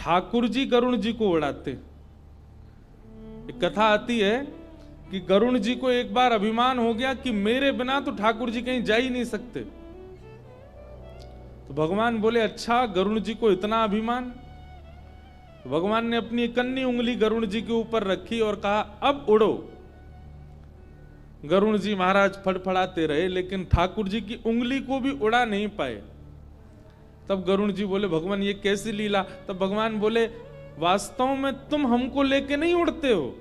ठाकुर जी गरुण जी को उड़ाते। एक कथा आती है कि गरुण जी को एक बार अभिमान हो गया कि मेरे बिना तो ठाकुर जी कहीं जा ही नहीं सकते। तो भगवान बोले, अच्छा गरुण जी को इतना अभिमान? तो भगवान ने अपनी इकन्नी उंगली गरुण जी के ऊपर रखी और कहा, अब उड़ो। गरुण जी महाराज फड़फड़ाते रहे, लेकिन ठाकुर जी की उंगली को भी उड़ा नहीं पाए। तब गरुण जी बोले, भगवान ये कैसी लीला? तब भगवान बोले, वास्तव में तुम हमको लेके नहीं उड़ते हो,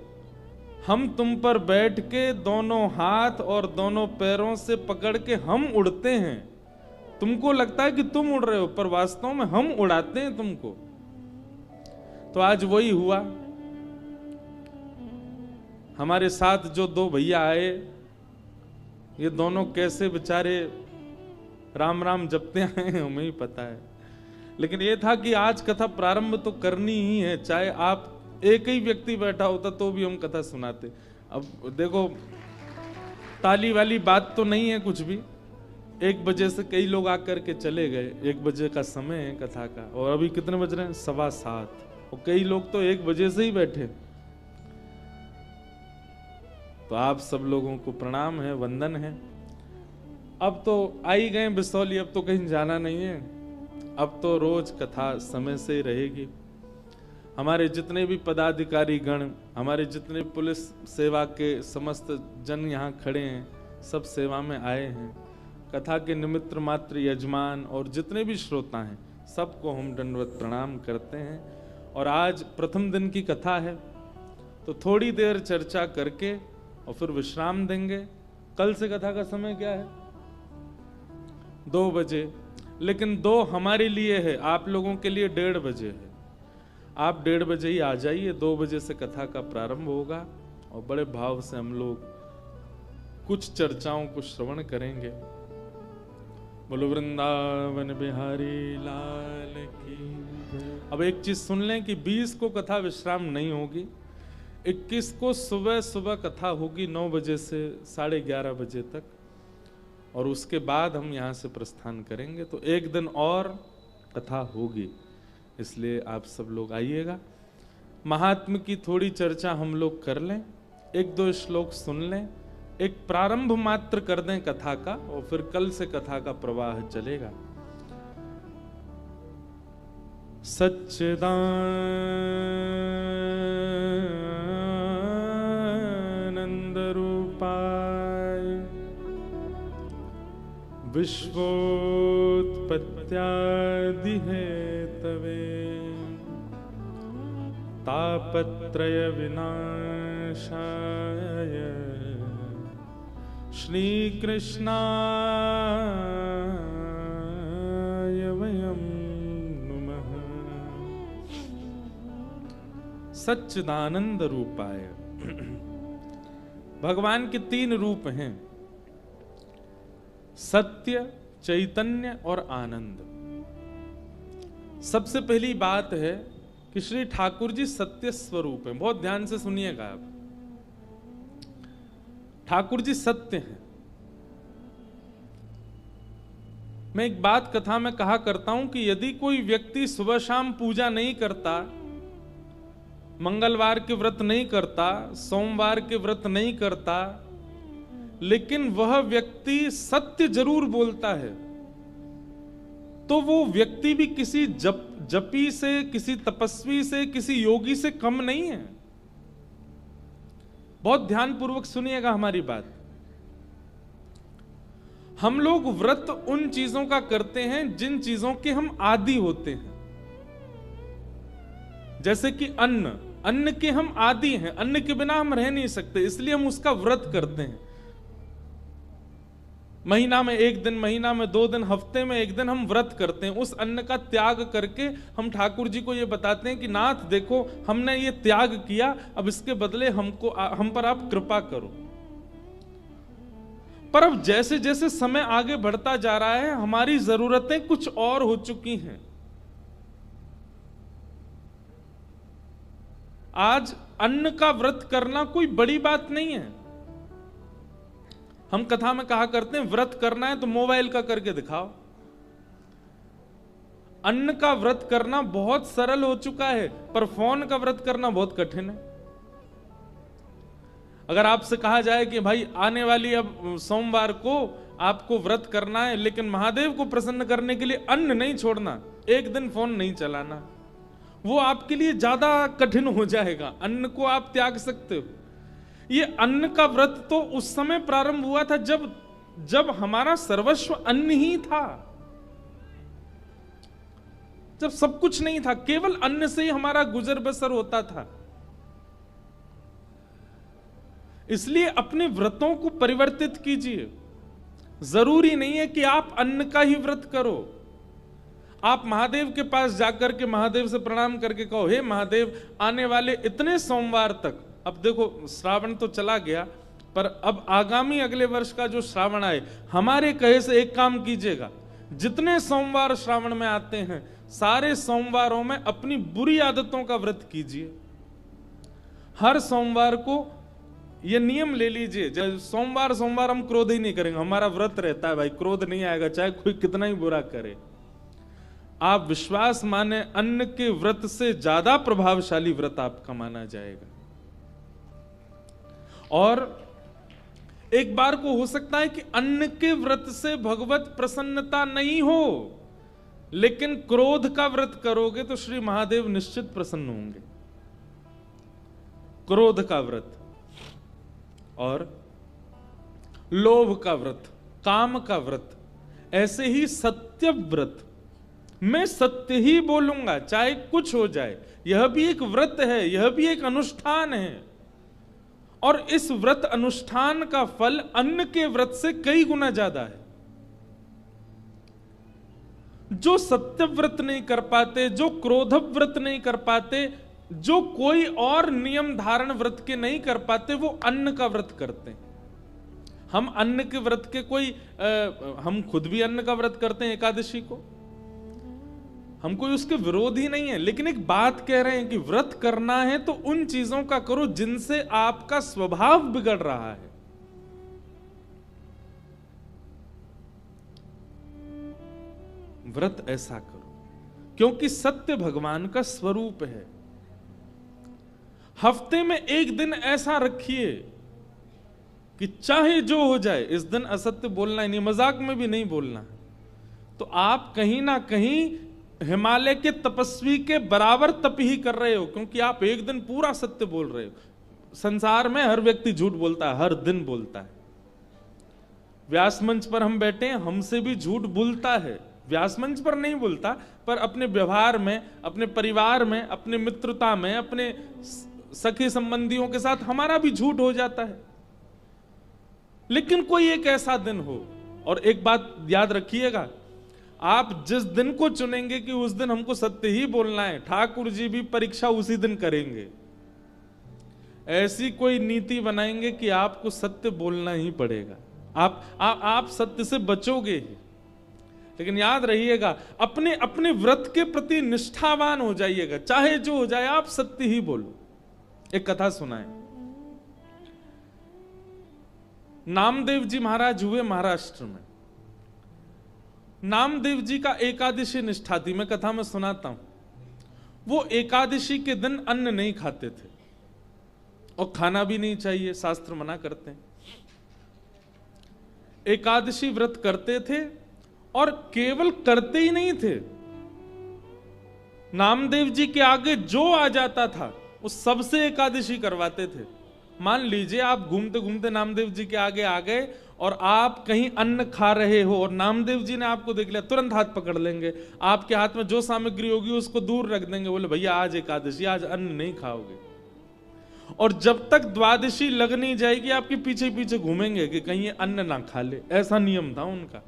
हम तुम पर बैठ के दोनों हाथ और दोनों पैरों से पकड़ के हम उड़ते हैं। तुमको लगता है कि तुम उड़ रहे हो, पर वास्तव में हम उड़ाते हैं तुमको। तो आज वही हुआ। हमारे साथ जो दो भैया आए, ये दोनों कैसे बेचारे राम राम जपते आए हैं हमें ही पता है। लेकिन ये था कि आज कथा प्रारंभ तो करनी ही है, चाहे आप एक ही व्यक्ति बैठा होता तो भी हम कथा सुनाते। अब देखो, ताली वाली बात तो नहीं है कुछ भी। 1 बजे से कई लोग आकर के चले गए। 1 बजे का समय है कथा का, और अभी कितने बज रहे हैं? 7:15। और कई लोग तो 1 बजे से ही बैठे। तो आप सब लोगों को प्रणाम है, वंदन है। अब तो आ ही गए बिसौली, अब तो कहीं जाना नहीं है। अब तो रोज कथा समय से ही रहेगी। हमारे जितने भी पदाधिकारी गण, हमारे जितने पुलिस सेवा के समस्त जन यहाँ खड़े हैं, सब सेवा में आए हैं। कथा के निमित्त मात्र यजमान और जितने भी श्रोता हैं, सबको हम दंडवत प्रणाम करते हैं। और आज प्रथम दिन की कथा है, तो थोड़ी देर चर्चा करके और फिर विश्राम देंगे। कल से कथा का समय क्या है? 2 बजे। लेकिन 2 हमारे लिए है, आप लोगों के लिए 1:30 बजे है। आप 1:30 बजे ही आ जाइए। 2 बजे से कथा का प्रारंभ होगा और बड़े भाव से हम लोग कुछ चर्चाओं को श्रवण करेंगे। बोलो वृंदावन बिहारी लाल की। अब एक चीज सुन लें कि 20 को कथा विश्राम नहीं होगी। 21 को सुबह सुबह कथा होगी 9 बजे से 11:30 बजे तक, और उसके बाद हम यहाँ से प्रस्थान करेंगे। तो एक दिन और कथा होगी, इसलिए आप सब लोग आइएगा। महात्म की थोड़ी चर्चा हम लोग कर लें, 1-2 श्लोक सुन लें, एक प्रारंभ मात्र कर दें कथा का, और फिर कल से कथा का प्रवाह चलेगा। सच्चिदानंद रूपाय विश्वोत्पत्त्यादि हेतवे तापत्रय विनाशाय श्री कृष्णाय वयं नमः। सच्चिदानंद रूपाय। भगवान के 3 रूप हैं, सत्य, चैतन्य और आनंद। सबसे पहली बात है कि श्री ठाकुर जी सत्य स्वरूप हैं। बहुत ध्यान से सुनिएगा आप। ठाकुर जी सत्य हैं। मैं एक बात कथा में कहा करता हूं कि यदि कोई व्यक्ति सुबह शाम पूजा नहीं करता, मंगलवार के व्रत नहीं करता, सोमवार के व्रत नहीं करता, लेकिन वह व्यक्ति सत्य जरूर बोलता है, तो वो व्यक्ति भी किसी जपी से, किसी तपस्वी से, किसी योगी से कम नहीं है। बहुत ध्यानपूर्वक सुनिएगा हमारी बात। हम लोग व्रत उन चीजों का करते हैं जिन चीजों के हम आदी होते हैं। जैसे कि अन्न के हम आदी हैं, अन्न के बिना हम रह नहीं सकते, इसलिए हम उसका व्रत करते हैं। महीना में 1 दिन, महीना में 2 दिन, हफ्ते में 1 दिन हम व्रत करते हैं। उस अन्न का त्याग करके हम ठाकुर जी को ये बताते हैं कि नाथ देखो, हमने ये त्याग किया, अब इसके बदले हम पर आप कृपा करो। पर अब जैसे जैसे समय आगे बढ़ता जा रहा है, हमारी जरूरतें कुछ और हो चुकी हैं। आज अन्न का व्रत करना कोई बड़ी बात नहीं है। हम कथा में कहा करते हैं व्रत करना है तो मोबाइल का करके दिखाओ। अन्न का व्रत करना बहुत सरल हो चुका है, पर फोन का व्रत करना बहुत कठिन है। अगर आपसे कहा जाए कि भाई आने वाली अब सोमवार को आपको व्रत करना है, लेकिन महादेव को प्रसन्न करने के लिए अन्न नहीं छोड़ना, एक दिन फोन नहीं चलाना, वो आपके लिए ज्यादा कठिन हो जाएगा। अन्न को आप त्याग सकते हो। ये अन्न का व्रत तो उस समय प्रारंभ हुआ था जब हमारा सर्वस्व अन्न ही था, जब सब कुछ नहीं था, केवल अन्न से ही हमारा गुजर बसर होता था। इसलिए अपने व्रतों को परिवर्तित कीजिए। जरूरी नहीं है कि आप अन्न का ही व्रत करो। आप महादेव के पास जाकर के महादेव से प्रणाम करके कहो, हे महादेव, आने वाले इतने सोमवार तक, अब देखो श्रावण तो चला गया, पर अब आगामी अगले वर्ष का जो श्रावण आए, हमारे कहे से एक काम कीजिएगा, जितने सोमवार श्रावण में आते हैं सारे सोमवारों में अपनी बुरी आदतों का व्रत कीजिए। हर सोमवार को ये नियम ले लीजिए, सोमवार सोमवार हम क्रोध ही नहीं करेंगे, हमारा व्रत रहता है भाई, क्रोध नहीं आएगा चाहे कोई कितना ही बुरा करे। आप विश्वास माने, अन्न के व्रत से ज्यादा प्रभावशाली व्रत आपका माना जाएगा। और एक बार को हो सकता है कि अन्न के व्रत से भगवत प्रसन्नता नहीं हो, लेकिन क्रोध का व्रत करोगे तो श्री महादेव निश्चित प्रसन्न होंगे। क्रोध का व्रत और लोभ का व्रत, काम का व्रत, ऐसे ही सत्य व्रत, मैं सत्य ही बोलूंगा चाहे कुछ हो जाए, यह भी एक व्रत है, यह भी एक अनुष्ठान है। और इस व्रत अनुष्ठान का फल अन्न के व्रत से कई गुना ज्यादा है। जो सत्य व्रत नहीं कर पाते, जो क्रोध व्रत नहीं कर पाते, जो कोई और नियम धारण व्रत के नहीं कर पाते, वो अन्न का व्रत करते हैं। हम अन्न के व्रत के हम खुद भी अन्न का व्रत करते हैं, एकादशी को, हम कोई उसके विरोधी नहीं है, लेकिन एक बात कह रहे हैं कि व्रत करना है तो उन चीजों का करो जिनसे आपका स्वभाव बिगड़ रहा है। व्रत ऐसा करो क्योंकि सत्य भगवान का स्वरूप है। हफ्ते में एक दिन ऐसा रखिए कि चाहे जो हो जाए, इस दिन असत्य बोलना ही नहीं, मजाक में भी नहीं बोलना। तो आप कहीं ना कहीं हिमालय के तपस्वी के बराबर तप ही कर रहे हो, क्योंकि आप एक दिन पूरा सत्य बोल रहे हो। संसार में हर व्यक्ति झूठ बोलता है, हर दिन बोलता है। व्यास मंच पर हम बैठे हैं, हमसे भी झूठ बोलता है। व्यास मंच पर नहीं बोलता, पर अपने व्यवहार में, अपने परिवार में, अपने मित्रता में, अपने सखी संबंधियों के साथ हमारा भी झूठ हो जाता है। लेकिन कोई एक ऐसा दिन हो, और एक बात याद रखिएगा, आप जिस दिन को चुनेंगे कि उस दिन हमको सत्य ही बोलना है, ठाकुर जी भी परीक्षा उसी दिन करेंगे। ऐसी कोई नीति बनाएंगे कि आपको सत्य बोलना ही पड़ेगा। आप सत्य से बचोगे ही, लेकिन याद रहिएगा, अपने अपने व्रत के प्रति निष्ठावान हो जाइएगा, चाहे जो हो जाए आप सत्य ही बोलो। एक कथा सुनाए, नामदेव जी महाराज हुए महाराष्ट्र में। नामदेव जी का एकादशी निष्ठा थी, मैं कथा में सुनाता हूं। वो एकादशी के दिन अन्न नहीं खाते थे, और खाना भी नहीं चाहिए, शास्त्र मना करते हैं। एकादशी व्रत करते थे, और केवल करते ही नहीं थे, नामदेव जी के आगे जो आ जाता था उस सबसे एकादशी करवाते थे। मान लीजिए आप घूमते घूमते नामदेव जी के आगे आ गए, और आप कहीं अन्न खा रहे हो, और नामदेव जी ने आपको देख लिया, तुरंत हाथ पकड़ लेंगे, आपके हाथ में जो सामग्री होगी उसको दूर रख देंगे, बोले भैया आज एकादशी, आज अन्न नहीं खाओगे। और जब तक द्वादशी लग नहीं जाएगी आपके पीछे पीछे घूमेंगे कि कहीं ये अन्न ना खा ले। ऐसा नियम था उनका।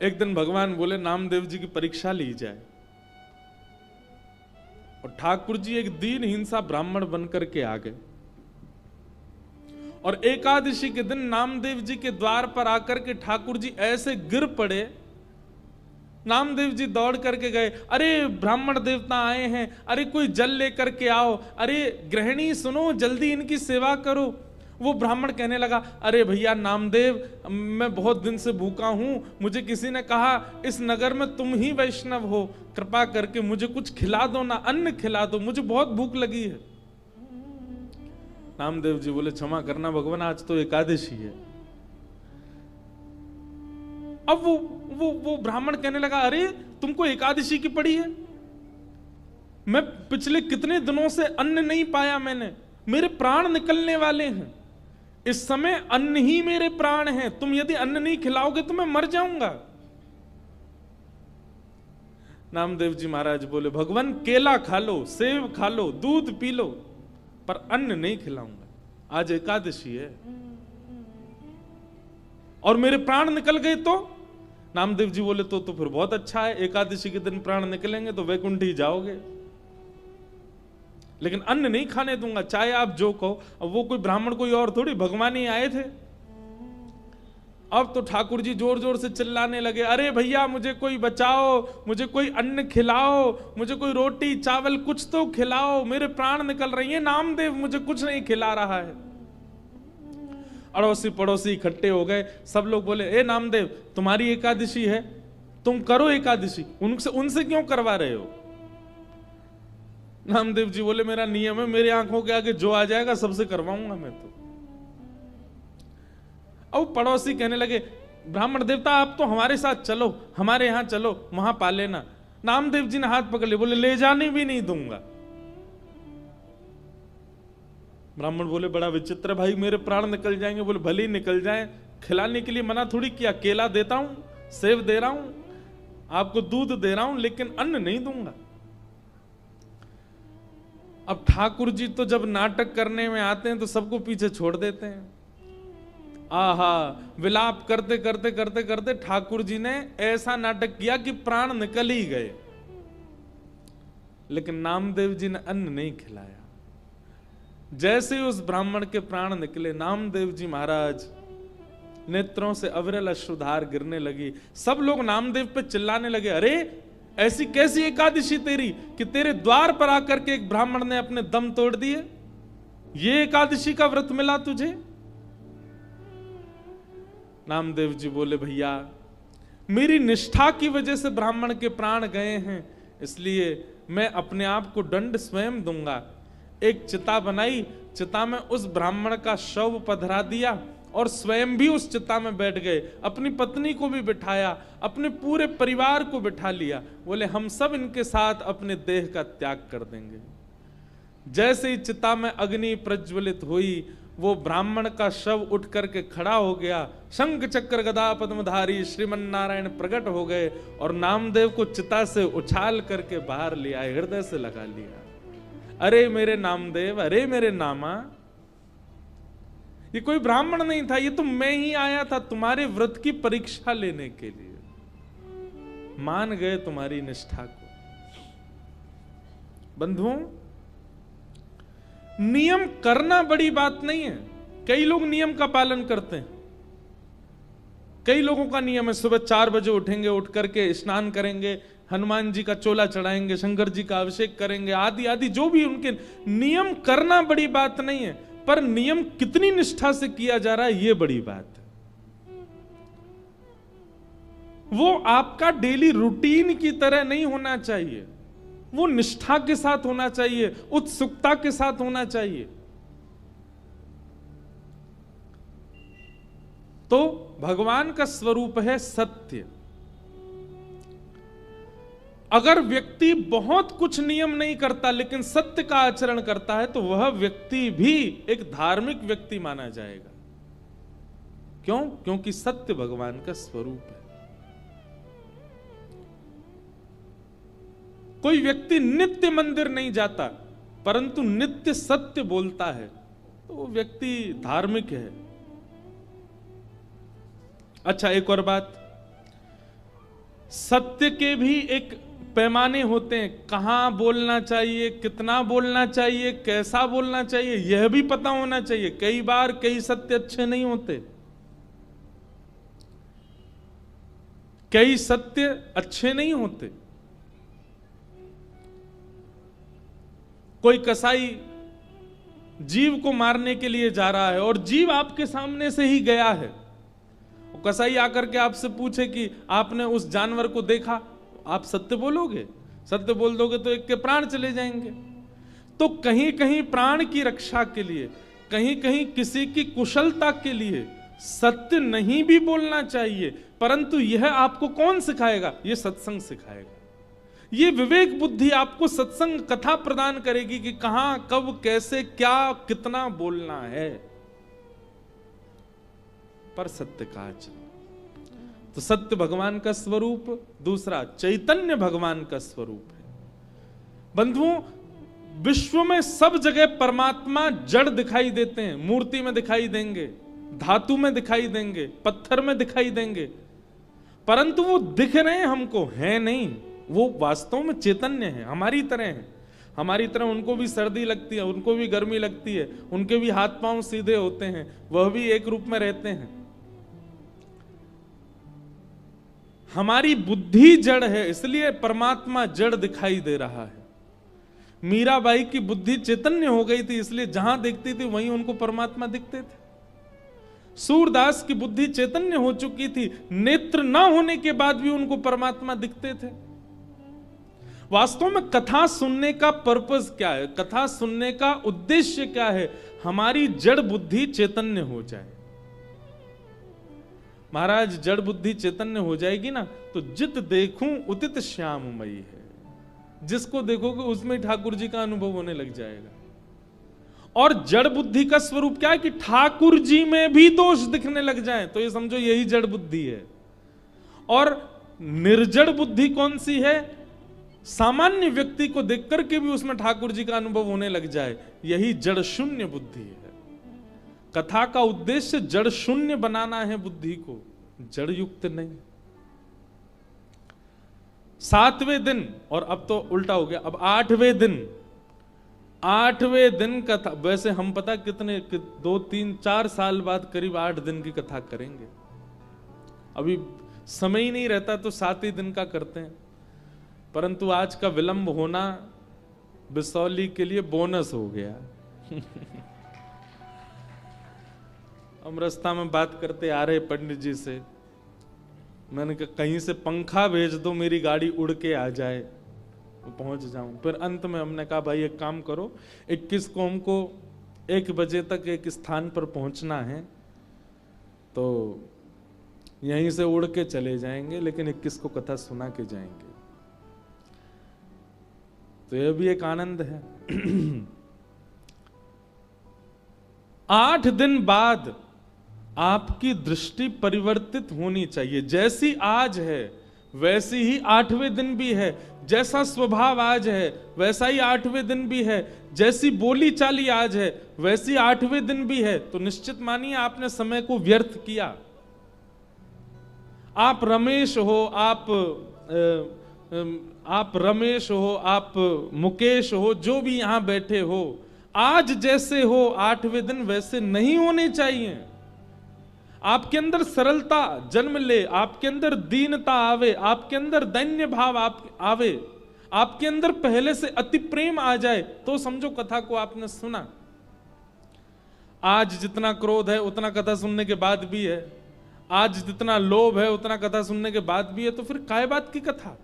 एक दिन भगवान बोले नामदेव जी की परीक्षा ली जाए, और ठाकुर जी एक दीन हिंसा ब्राह्मण बनकर के आ गए, और एकादशी के दिन नामदेव जी के द्वार पर आकर के ठाकुर जी ऐसे गिर पड़े। नामदेव जी दौड़ करके गए, अरे ब्राह्मण देवता आए हैं, अरे कोई जल लेकर के आओ, अरे गृहिणी सुनो जल्दी इनकी सेवा करो। वो ब्राह्मण कहने लगा, अरे भैया नामदेव, मैं बहुत दिन से भूखा हूं, मुझे किसी ने कहा इस नगर में तुम ही वैष्णव हो, कृपा करके मुझे कुछ खिला दो ना, अन्न खिला दो, मुझे बहुत भूख लगी है। नामदेव जी बोले, क्षमा करना भगवान, आज तो एकादशी है। अब वो ब्राह्मण कहने लगा, अरे तुमको एकादशी की पड़ी है? मैं पिछले कितने दिनों से अन्न नहीं पाया मैंने, मेरे प्राण निकलने वाले हैं, इस समय अन्न ही मेरे प्राण हैं, तुम यदि अन्न नहीं खिलाओगे तो मैं मर जाऊंगा। नामदेव जी महाराज बोले, भगवान केला खा लो, सेब खा लो, दूध पी लो, पर अन्न नहीं खिलाऊंगा, आज एकादशी है और मेरे प्राण निकल गए तो? नामदेव जी बोले, तो फिर बहुत अच्छा है, एकादशी के दिन प्राण निकलेंगे तो वैकुंठ ही जाओगे, लेकिन अन्न नहीं खाने दूंगा, चाहे आप जो कहो। अब वो कोई ब्राह्मण कोई और थोड़ी, भगवान ही आए थे। अब तो ठाकुर जी जोर जोर से चिल्लाने लगे, अरे भैया मुझे कोई बचाओ, मुझे कोई अन्न खिलाओ, मुझे कोई रोटी चावल कुछ तो खिलाओ, मेरे प्राण निकल रही है, नामदेव मुझे कुछ नहीं खिला रहा है। अड़ोसी पड़ोसी इकट्ठे हो गए, सब लोग बोले, ए नामदेव तुम्हारी एकादशी है, तुम करो एकादशी, उनसे क्यों करवा रहे हो? नामदेव जी बोले, मेरा नियम है, मेरी आंखों के आगे जो आ जाएगा सबसे करवाऊंगा मैं तो। अब पड़ोसी कहने लगे, ब्राह्मण देवता आप तो हमारे साथ चलो, हमारे यहां चलो, वहां पा लेना। नामदेव जी ने हाथ पकड़ लिया, बोले ले जाने भी नहीं दूंगा। ब्राह्मण बोले, बड़ा विचित्र भाई, मेरे प्राण निकल जाएंगे। बोले भले ही निकल जाएं, खिलाने के लिए मना थोड़ी किया, केला देता हूं, सेब दे रहा हूं, आपको दूध दे रहा हूं, लेकिन अन्न नहीं दूंगा। अब ठाकुर जी तो जब नाटक करने में आते हैं तो सबको पीछे छोड़ देते हैं। आहा, विलाप करते करते करते करते ठाकुर जी ने ऐसा नाटक किया कि प्राण निकल ही गए, लेकिन नामदेव जी ने अन्न नहीं खिलाया। जैसे ही उस ब्राह्मण के प्राण निकले, नामदेव जी महाराज नेत्रों से अविरल अश्रुधार गिरने लगी। सब लोग नामदेव पे चिल्लाने लगे, अरे ऐसी कैसी एकादशी तेरी कि तेरे द्वार पर आकर के एक ब्राह्मण ने अपने दम तोड़ दिए, ये एकादशी का व्रत मिला तुझे? नामदेव जी बोले, भैया मेरी निष्ठा की वजह से ब्राह्मण के प्राण गए हैं, इसलिए मैं अपने आप को दंड स्वयं दूंगा। एक चिता बनाई, चिता में उस ब्राह्मण का शव पधरा दिया और स्वयं भी उस चिता में बैठ गए, अपनी पत्नी को भी बिठाया, अपने पूरे परिवार को बिठा लिया। बोले हम सब इनके साथ अपने देह का त्याग कर देंगे। जैसे ही चिता में अग्नि प्रज्वलित हुई, वो ब्राह्मण का शव उठ करके खड़ा हो गया, शंख चक्र गदा पद्मधारी श्रीमन नारायण प्रकट हो गए और नामदेव को चिता से उछाल करके बाहर ले आए, हृदय से लगा लिया। अरे मेरे नामदेव, अरे मेरे नामा, ये कोई ब्राह्मण नहीं था, ये तो मैं ही आया था तुम्हारे व्रत की परीक्षा लेने के लिए। मान गए तुम्हारी निष्ठा को। बंधुओं, नियम करना बड़ी बात नहीं है। कई लोग नियम का पालन करते हैं। कई लोगों का नियम है, सुबह 4 बजे उठेंगे, उठ करके स्नान करेंगे, हनुमान जी का चोला चढ़ाएंगे, शंकर जी का अभिषेक करेंगे, आदि आदि जो भी उनके नियम करना बड़ी बात नहीं है, पर नियम कितनी निष्ठा से किया जा रहा है ये बड़ी बात है। वो आपका डेली रूटीन की तरह नहीं होना चाहिए, वो निष्ठा के साथ होना चाहिए, उत्सुकता के साथ होना चाहिए। तो भगवान का स्वरूप है सत्य। अगर व्यक्ति बहुत कुछ नियम नहीं करता लेकिन सत्य का आचरण करता है तो वह व्यक्ति भी एक धार्मिक व्यक्ति माना जाएगा। क्यों? क्योंकि सत्य भगवान का स्वरूप है। कोई व्यक्ति नित्य मंदिर नहीं जाता परंतु नित्य सत्य बोलता है तो वो व्यक्ति धार्मिक है। अच्छा, एक और बात, सत्य के भी एक पैमाने होते हैं। कहां बोलना चाहिए, कितना बोलना चाहिए, कैसा बोलना चाहिए, यह भी पता होना चाहिए। कई बार कई सत्य अच्छे नहीं होते, कई सत्य अच्छे नहीं होते। कोई कसाई जीव को मारने के लिए जा रहा है और जीव आपके सामने से ही गया है। कसाई आकर के आपसे पूछे कि आपने उस जानवर को देखा, आप सत्य बोलोगे? सत्य बोल दोगे तो एक के प्राण चले जाएंगे। तो कहीं कहीं प्राण की रक्षा के लिए, कहीं कहीं किसी की कुशलता के लिए सत्य नहीं भी बोलना चाहिए, परंतु यह आपको कौन सिखाएगा? यह सत्संग सिखाएगा। ये विवेक बुद्धि आपको सत्संग कथा प्रदान करेगी कि कहां, कब, कैसे, क्या, कितना बोलना है, पर सत्य का आचरण। तो सत्य भगवान का स्वरूप, दूसरा चैतन्य भगवान का स्वरूप है। बंधुओं, विश्व में सब जगह परमात्मा जड़ दिखाई देते हैं, मूर्ति में दिखाई देंगे, धातु में दिखाई देंगे, पत्थर में दिखाई देंगे, परंतु वो दिख रहे हैं हमको, है नहीं। वो वास्तव में चैतन्य है, हमारी तरह है। हमारी तरह उनको भी सर्दी लगती है, उनको भी गर्मी लगती है, उनके भी हाथ पांव सीधे होते हैं, वह भी एक रूप में रहते हैं। हमारी बुद्धि जड़ है, इसलिए परमात्मा जड़ दिखाई दे रहा है। मीराबाई की बुद्धि चैतन्य हो गई थी, इसलिए जहां देखती थी वहीं उनको परमात्मा दिखते थे। सूरदास की बुद्धि चैतन्य हो चुकी थी, नेत्र ना होने के बाद भी उनको परमात्मा दिखते थे। वास्तव में कथा सुनने का पर्पस क्या है? कथा सुनने का उद्देश्य क्या है? हमारी जड़ बुद्धि चैतन्य हो जाए। महाराज, जड़ बुद्धि चैतन्य हो जाएगी ना, तो जित देखूं उतित श्याममयी है। जिसको देखोगे उसमें ठाकुर जी का अनुभव होने लग जाएगा। और जड़ बुद्धि का स्वरूप क्या है कि ठाकुर जी में भी दोष दिखने लग जाए, तो ये समझो यही जड़ बुद्धि है। और निर्जड़ बुद्धि कौन सी है? सामान्य व्यक्ति को देख करके भी उसमें ठाकुर जी का अनुभव होने लग जाए, यही जड़ शून्य बुद्धि है। कथा का उद्देश्य जड़ शून्य बनाना है बुद्धि को, जड़ युक्त नहीं। 7वें दिन, और अब तो उल्टा हो गया, अब 8वें दिन, 8वें दिन कथा। वैसे हम पता कितने 2, 3, 4 साल बाद करीब 8 दिन की कथा करेंगे। अभी समय ही नहीं रहता तो 7 ही दिन का करते हैं, परंतु आज का विलंब होना बिसौली के लिए बोनस हो गया। हम रास्ता में बात करते आ रहे पंडित जी से, मैंने कहा कहीं से पंखा भेज दो, मेरी गाड़ी उड़ के आ जाए, पहुंच जाऊं। फिर अंत में हमने कहा भाई एक काम करो, 21 को हमको 1 बजे तक एक स्थान पर पहुंचना है, तो यहीं से उड़ के चले जाएंगे, लेकिन 21 को कथा सुना के जाएंगे। तो यह भी एक आनंद है। 8 दिन बाद आपकी दृष्टि परिवर्तित होनी चाहिए। जैसी आज है वैसी ही 8वें दिन भी है, जैसा स्वभाव आज है वैसा ही 8वें दिन भी है, जैसी बोली चाली आज है वैसी 8वें दिन भी है। तो निश्चित मानिए आपने समय को व्यर्थ किया। आप रमेश हो, आप रमेश हो, आप मुकेश हो, जो भी यहां बैठे हो, आज जैसे हो 8वें दिन वैसे नहीं होने चाहिए। आपके अंदर सरलता जन्म ले, आपके अंदर दीनता आवे, आपके अंदर दैन्य भाव आवे, आपके अंदर पहले से अति प्रेम आ जाए, तो समझो कथा को आपने सुना। आज जितना क्रोध है उतना कथा सुनने के बाद भी है, आज जितना लोभ है उतना कथा सुनने के बाद भी है, तो फिर काय बात की कथा?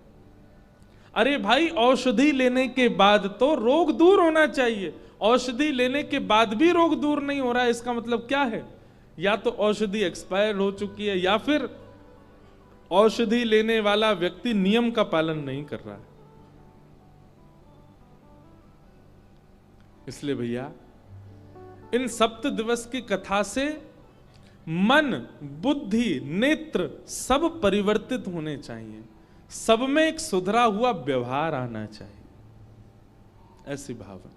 अरे भाई, औषधि लेने के बाद तो रोग दूर होना चाहिए। औषधि लेने के बाद भी रोग दूर नहीं हो रहा है, इसका मतलब क्या है? या तो औषधि एक्सपायर हो चुकी है, या फिर औषधि लेने वाला व्यक्ति नियम का पालन नहीं कर रहा है। इसलिए भैया, इन 7 दिवस की कथा से मन, बुद्धि, नेत्र सब परिवर्तित होने चाहिए, सब में एक सुधरा हुआ व्यवहार आना चाहिए, ऐसी भावना।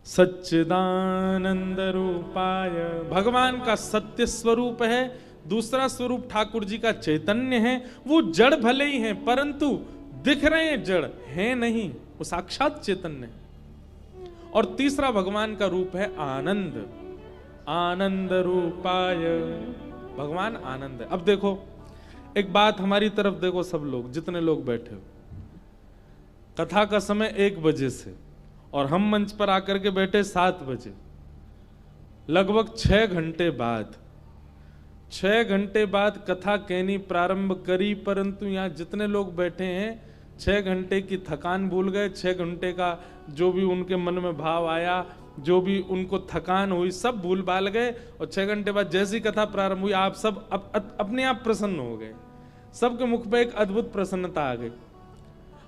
सच्चिदानंद रूपाय, भगवान का सत्य स्वरूप है। दूसरा स्वरूप ठाकुर जी का चैतन्य है। वो जड़ भले ही हैं, परंतु दिख रहे हैं जड़ है नहीं, वो साक्षात चैतन्य है। और तीसरा भगवान का रूप है आनंद, आनंद रूपाय, भगवान आनंद है। अब देखो एक बात, हमारी तरफ देखो सब लोग, जितने लोग बैठे हो, कथा का समय 1 बजे से, और हम मंच पर आकर के बैठे 7 बजे। लगभग 6 घंटे बाद 6 घंटे बाद कथा कहनी प्रारंभ करी, परंतु यहाँ जितने लोग बैठे हैं 6 घंटे की थकान भूल गए। 6 घंटे का जो भी उनके मन में भाव आया, जो भी उनको थकान हुई, सब भूल भाल गए। और 6 घंटे बाद जैसी कथा प्रारंभ हुई, आप सब अपने आप प्रसन्न हो गए। सबके मुख पे एक अद्भुत प्रसन्नता आ गई।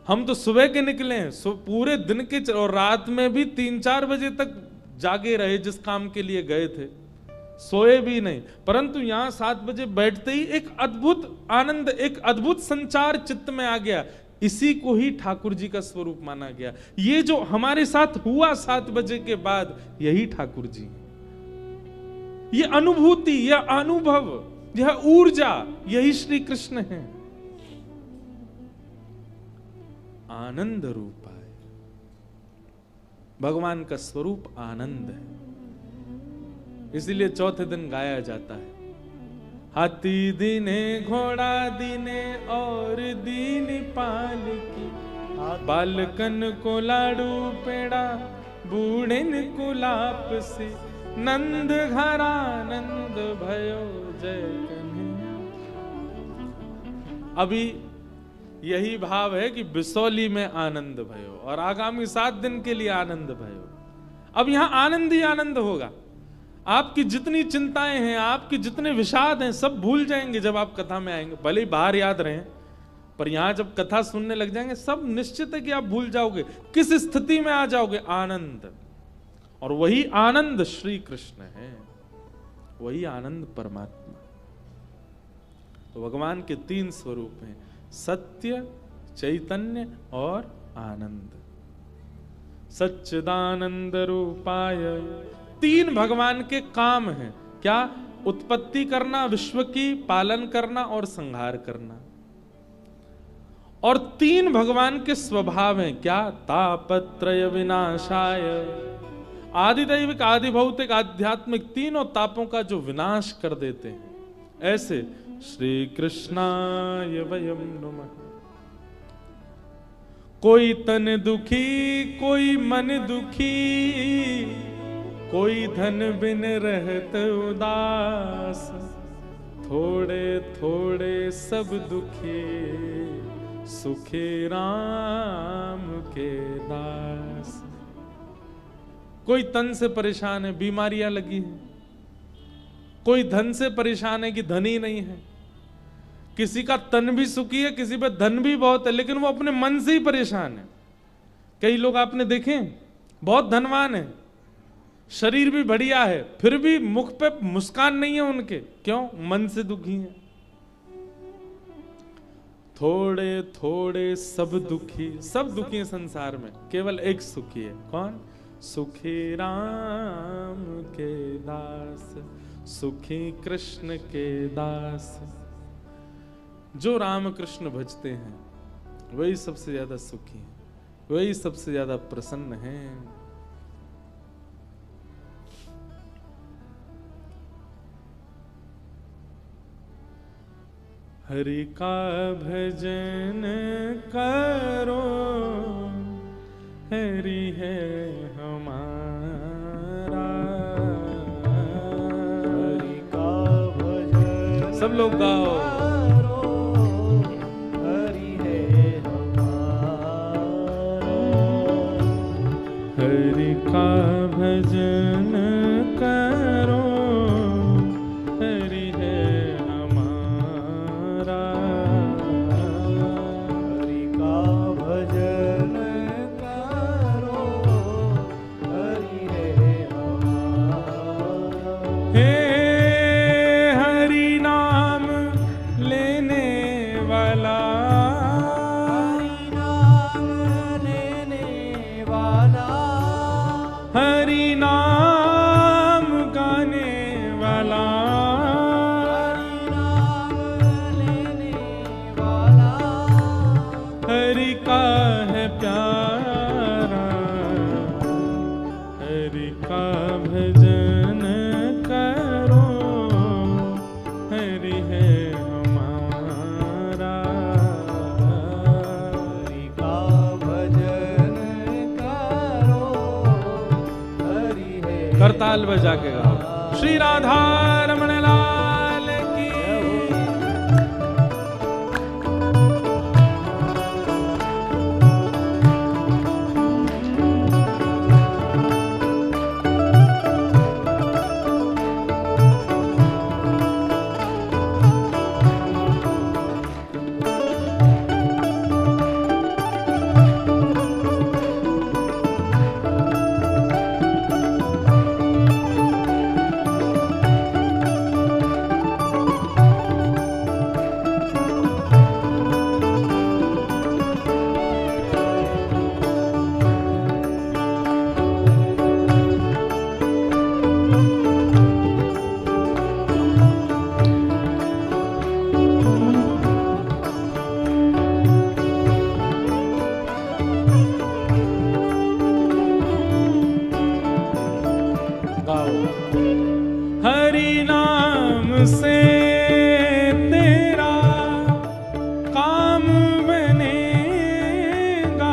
हम तो सुबह के निकले हैं, पूरे दिन के और रात में भी 3-4 बजे तक जागे रहे, जिस काम के लिए गए थे, सोए भी नहीं। परंतु यहां 7 बजे बैठते ही एक अद्भुत आनंद, एक अद्भुत संचार चित्त में आ गया। इसी को ही ठाकुर जी का स्वरूप माना गया। ये जो हमारे साथ हुआ 7 बजे के बाद, यही ठाकुर जी, ये अनुभूति, यह अनुभव, यह ऊर्जा, यही श्री कृष्ण है। आनंद रूप है, भगवान का स्वरूप आनंद है। इसीलिए चौथे दिन गाया जाता है, हाथी दीने घोड़ा दीने और दीन पालकी, बालकन को लाडू पेड़ा बूढ़न को लापसी, नंद घरानंद भयो जय कन्हैया। अभी यही भाव है कि बिसौली में आनंद भयो और आगामी 7 दिन के लिए आनंद भयो। अब यहां आनंद ही आनंद होगा। आपकी जितनी चिंताएं हैं, आपके जितने विषाद हैं, सब भूल जाएंगे जब आप कथा में आएंगे। भले ही बाहर याद रहें, पर यहां जब कथा सुनने लग जाएंगे, सब निश्चित है कि आप भूल जाओगे। किस स्थिति में आ जाओगे? आनंद। और वही आनंद श्री कृष्ण है, वही आनंद परमात्मा। तो भगवान के 3 स्वरूप हैं, सत्य, चैतन्य और आनंद। सच्चिदानंद रूपाय, 3 भगवान के काम हैं। क्या? उत्पत्ति करना, विश्व की पालन करना और संहार करना। और 3 भगवान के स्वभाव हैं। क्या? तापत्रय विनाशाय, आदिदैविक, आदिभौतिक, आध्यात्मिक, तीनों तापों का जो विनाश कर देते हैं। ऐसे श्री कृष्णाय वयम नमः। कोई तन दुखी, कोई मन दुखी, कोई धन बिन रहत उदास, थोड़े थोड़े सब दुखी, सुखी राम के दास। कोई तन से परेशान है, बीमारियां लगी हैं। कोई धन से परेशान है कि धन ही नहीं है। किसी का तन भी सुखी है, किसी पे धन भी बहुत है, लेकिन वो अपने मन से ही परेशान है। कई लोग आपने देखे बहुत धनवान है, शरीर भी बढ़िया है, फिर भी मुख पे मुस्कान नहीं है उनके। क्यों? मन से दुखी है। थोड़े थोड़े सब दुखी, सब दुखी है संसार में, केवल एक सुखी है। कौन? सुखी राम के दास, सुखी कृष्ण के दास। जो राम कृष्ण भजते हैं वही सबसे ज्यादा सुखी है, वही सबसे ज्यादा प्रसन्न है। हरि का भजन करो, हरि है हमारा। हरि का भजन सब लोग गाओ, हरि है हमारा। हरि का भजन करो, हरि है हमारा। हरि का भजन करो, हरि है हमारा। हे हरि नाम लेने वाला, हरि नाम लेने वाला, हरि नाम गाने वाला, हरि नाम लेने वाला, हरि का है प्यारा। हरि का भजन करो, हरि है हमारा। हरि का भजन करो, करताल बजा के गाओ। श्री राधा रमण लाल की। हरि नाम से तेरा काम बनेगा।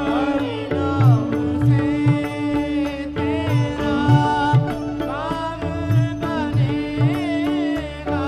हरि नाम से तेरा काम बनेगा।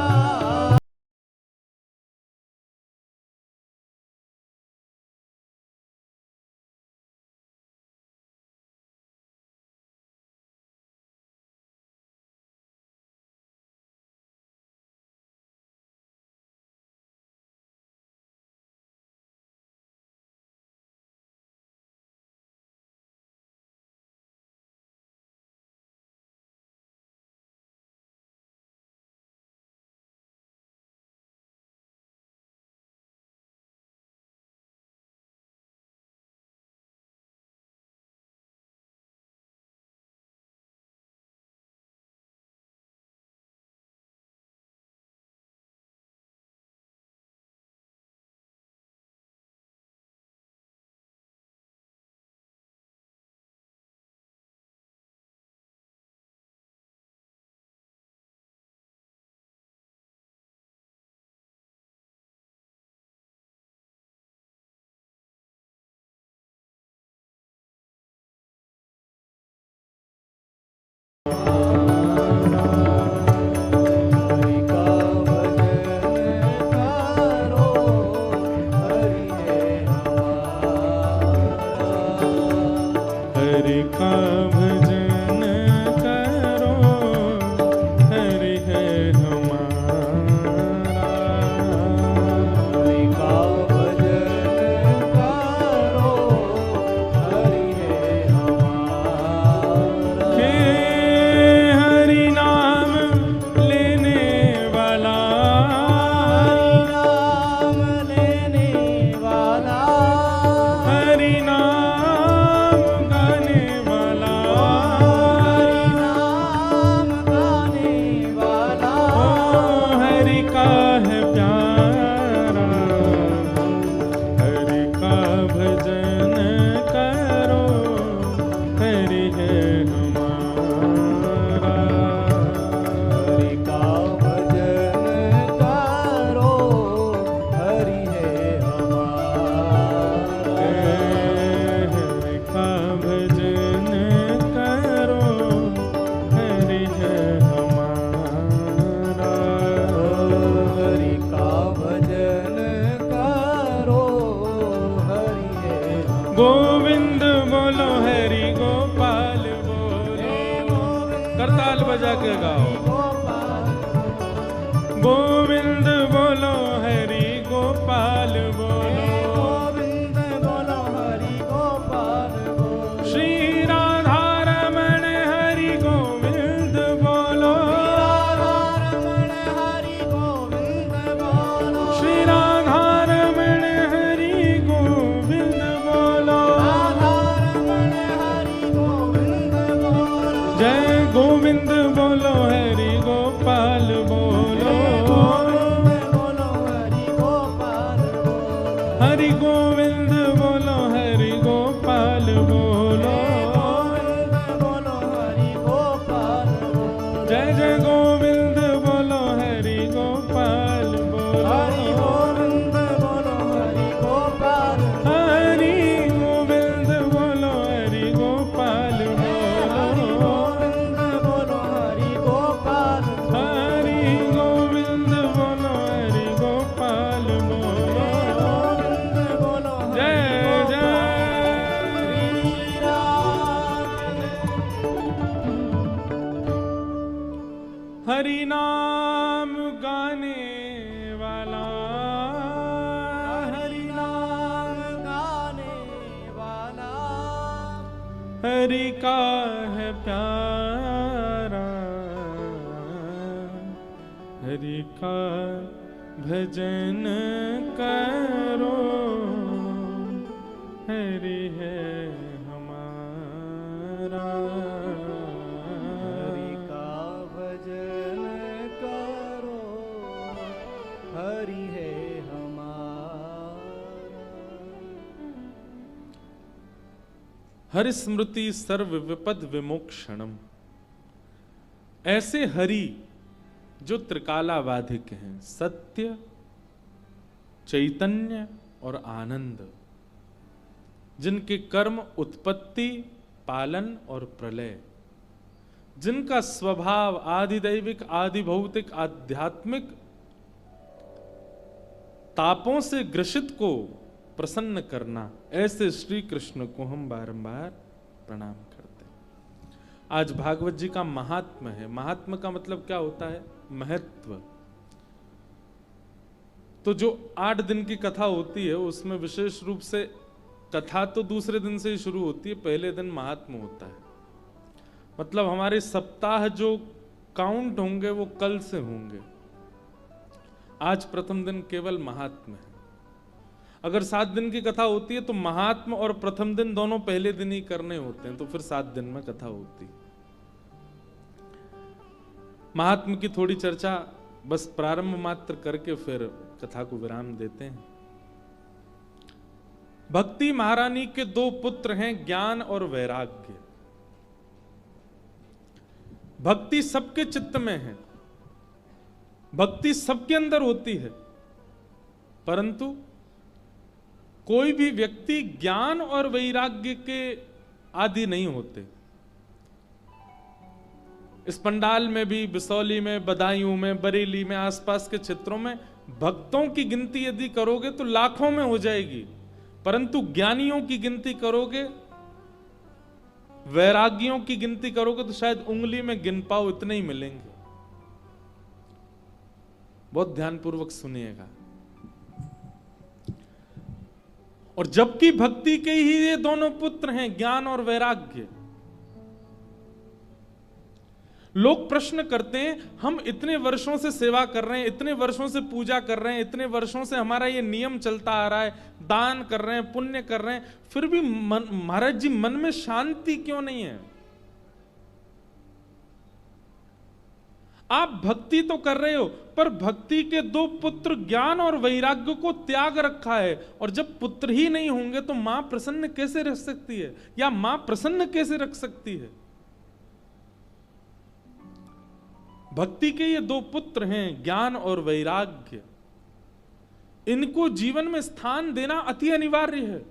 हरि का भजन करो, हरि है हमारा। हरि का भजन करो, हरि है हमारा। हे हरि नाम लेने वाला, हरि नाम लेने वाला, हरि नाम गाने वाला, हरि नाम गाने वाला। ओ हरि का है प्यारा। हरि का भजन करो, हरि है हमारा। हरि का भजन करो, हरि है हमारा। हरि का भजन करो, हरि है हमारा। हरि का भजन करो, हरि है हमारा। गोविंद बोलो, हरि गोपाल बोलो। करताल बजा के गाओ। गोविंद बोलो, हरि गोपाल बोलो। गोविंद बोलो, हरि गोपाल बोलो। श्री राधा रमण हरि गोविंद बोलो। रमण हरि गोविंद बोलो। श्री राधा रमण हरि गोविंद बोलो। रमण हरि गोविंद बोलो। जय गोविंद बोलो, हरि गोपाल बोलो। गोविंद बोलो, हरि गोपाल बोलो। हरि गोविंद बोलो, हरि गोपाल बोलो। गोविंद बोलो, हरि गोपाल बोलो। जय जय गोविंद बोलो, हरि गोपाल बोलो। हरि गोविंद बोलो, हरि गोपाल बोलो। हरि गोविंद बोलो, हरि गोपाल बोलो। हरि का है प्यारा, हरि का भजन करो, हरि है हमारा। हरि का भजन करो, हरि है हमारा। हरि स्मृति सर्व विपद विमोक्षणम। ऐसे हरि जो त्रिकालाबाधिक हैं, सत्य, चैतन्य और आनंद, जिनके कर्म उत्पत्ति, पालन और प्रलय, जिनका स्वभाव आदिदैविक, आदि भौतिक, आध्यात्मिक तापों से ग्रसित को प्रसन्न करना, ऐसे श्री कृष्ण को हम बारंबार प्रणाम करते हैं। आज भागवत जी का महात्म्य है। महात्म्य का मतलब क्या होता है? महत्व। तो जो 8 दिन की कथा होती है उसमें विशेष रूप से कथा तो दूसरे दिन से ही शुरू होती है, पहले दिन महात्म्य होता है। मतलब हमारे सप्ताह जो काउंट होंगे वो कल से होंगे। आज प्रथम दिन केवल महात्म्य है। अगर 7 दिन की कथा होती है तो महात्म्य और प्रथम दिन दोनों पहले दिन ही करने होते हैं, तो फिर 7 दिन में कथा होती है। महात्म्य की थोड़ी चर्चा बस प्रारंभ मात्र करके फिर कथा को विराम देते हैं। भक्ति महारानी के 2 पुत्र हैं, ज्ञान और वैराग्य। भक्ति सबके चित्त में है, भक्ति सबके अंदर होती है, परंतु कोई भी व्यक्ति ज्ञान और वैराग्य के आदि नहीं होते। इस पंडाल में भी, बिसौली में, बदायूं में, बरेली में, आसपास के क्षेत्रों में भक्तों की गिनती यदि करोगे तो लाखों में हो जाएगी, परंतु ज्ञानियों की गिनती करोगे, वैरागियों की गिनती करोगे तो शायद उंगली में गिन पाओ, इतने ही मिलेंगे। बहुत ध्यानपूर्वक सुनिएगा। और जबकि भक्ति के ही ये दोनों पुत्र हैं, ज्ञान और वैराग्य। लोग प्रश्न करते हैं, हम इतने वर्षों से सेवा कर रहे हैं, इतने वर्षों से पूजा कर रहे हैं, इतने वर्षों से हमारा ये नियम चलता आ रहा है, दान कर रहे हैं, पुण्य कर रहे हैं, फिर भी महाराज जी मन में शांति क्यों नहीं है? आप भक्ति तो कर रहे हो, पर भक्ति के 2 पुत्र ज्ञान और वैराग्य को त्याग रखा है। और जब पुत्र ही नहीं होंगे तो मां प्रसन्न कैसे रह सकती है, या मां प्रसन्न कैसे रख सकती है? भक्ति के ये 2 पुत्र हैं, ज्ञान और वैराग्य। इनको जीवन में स्थान देना अति अनिवार्य है।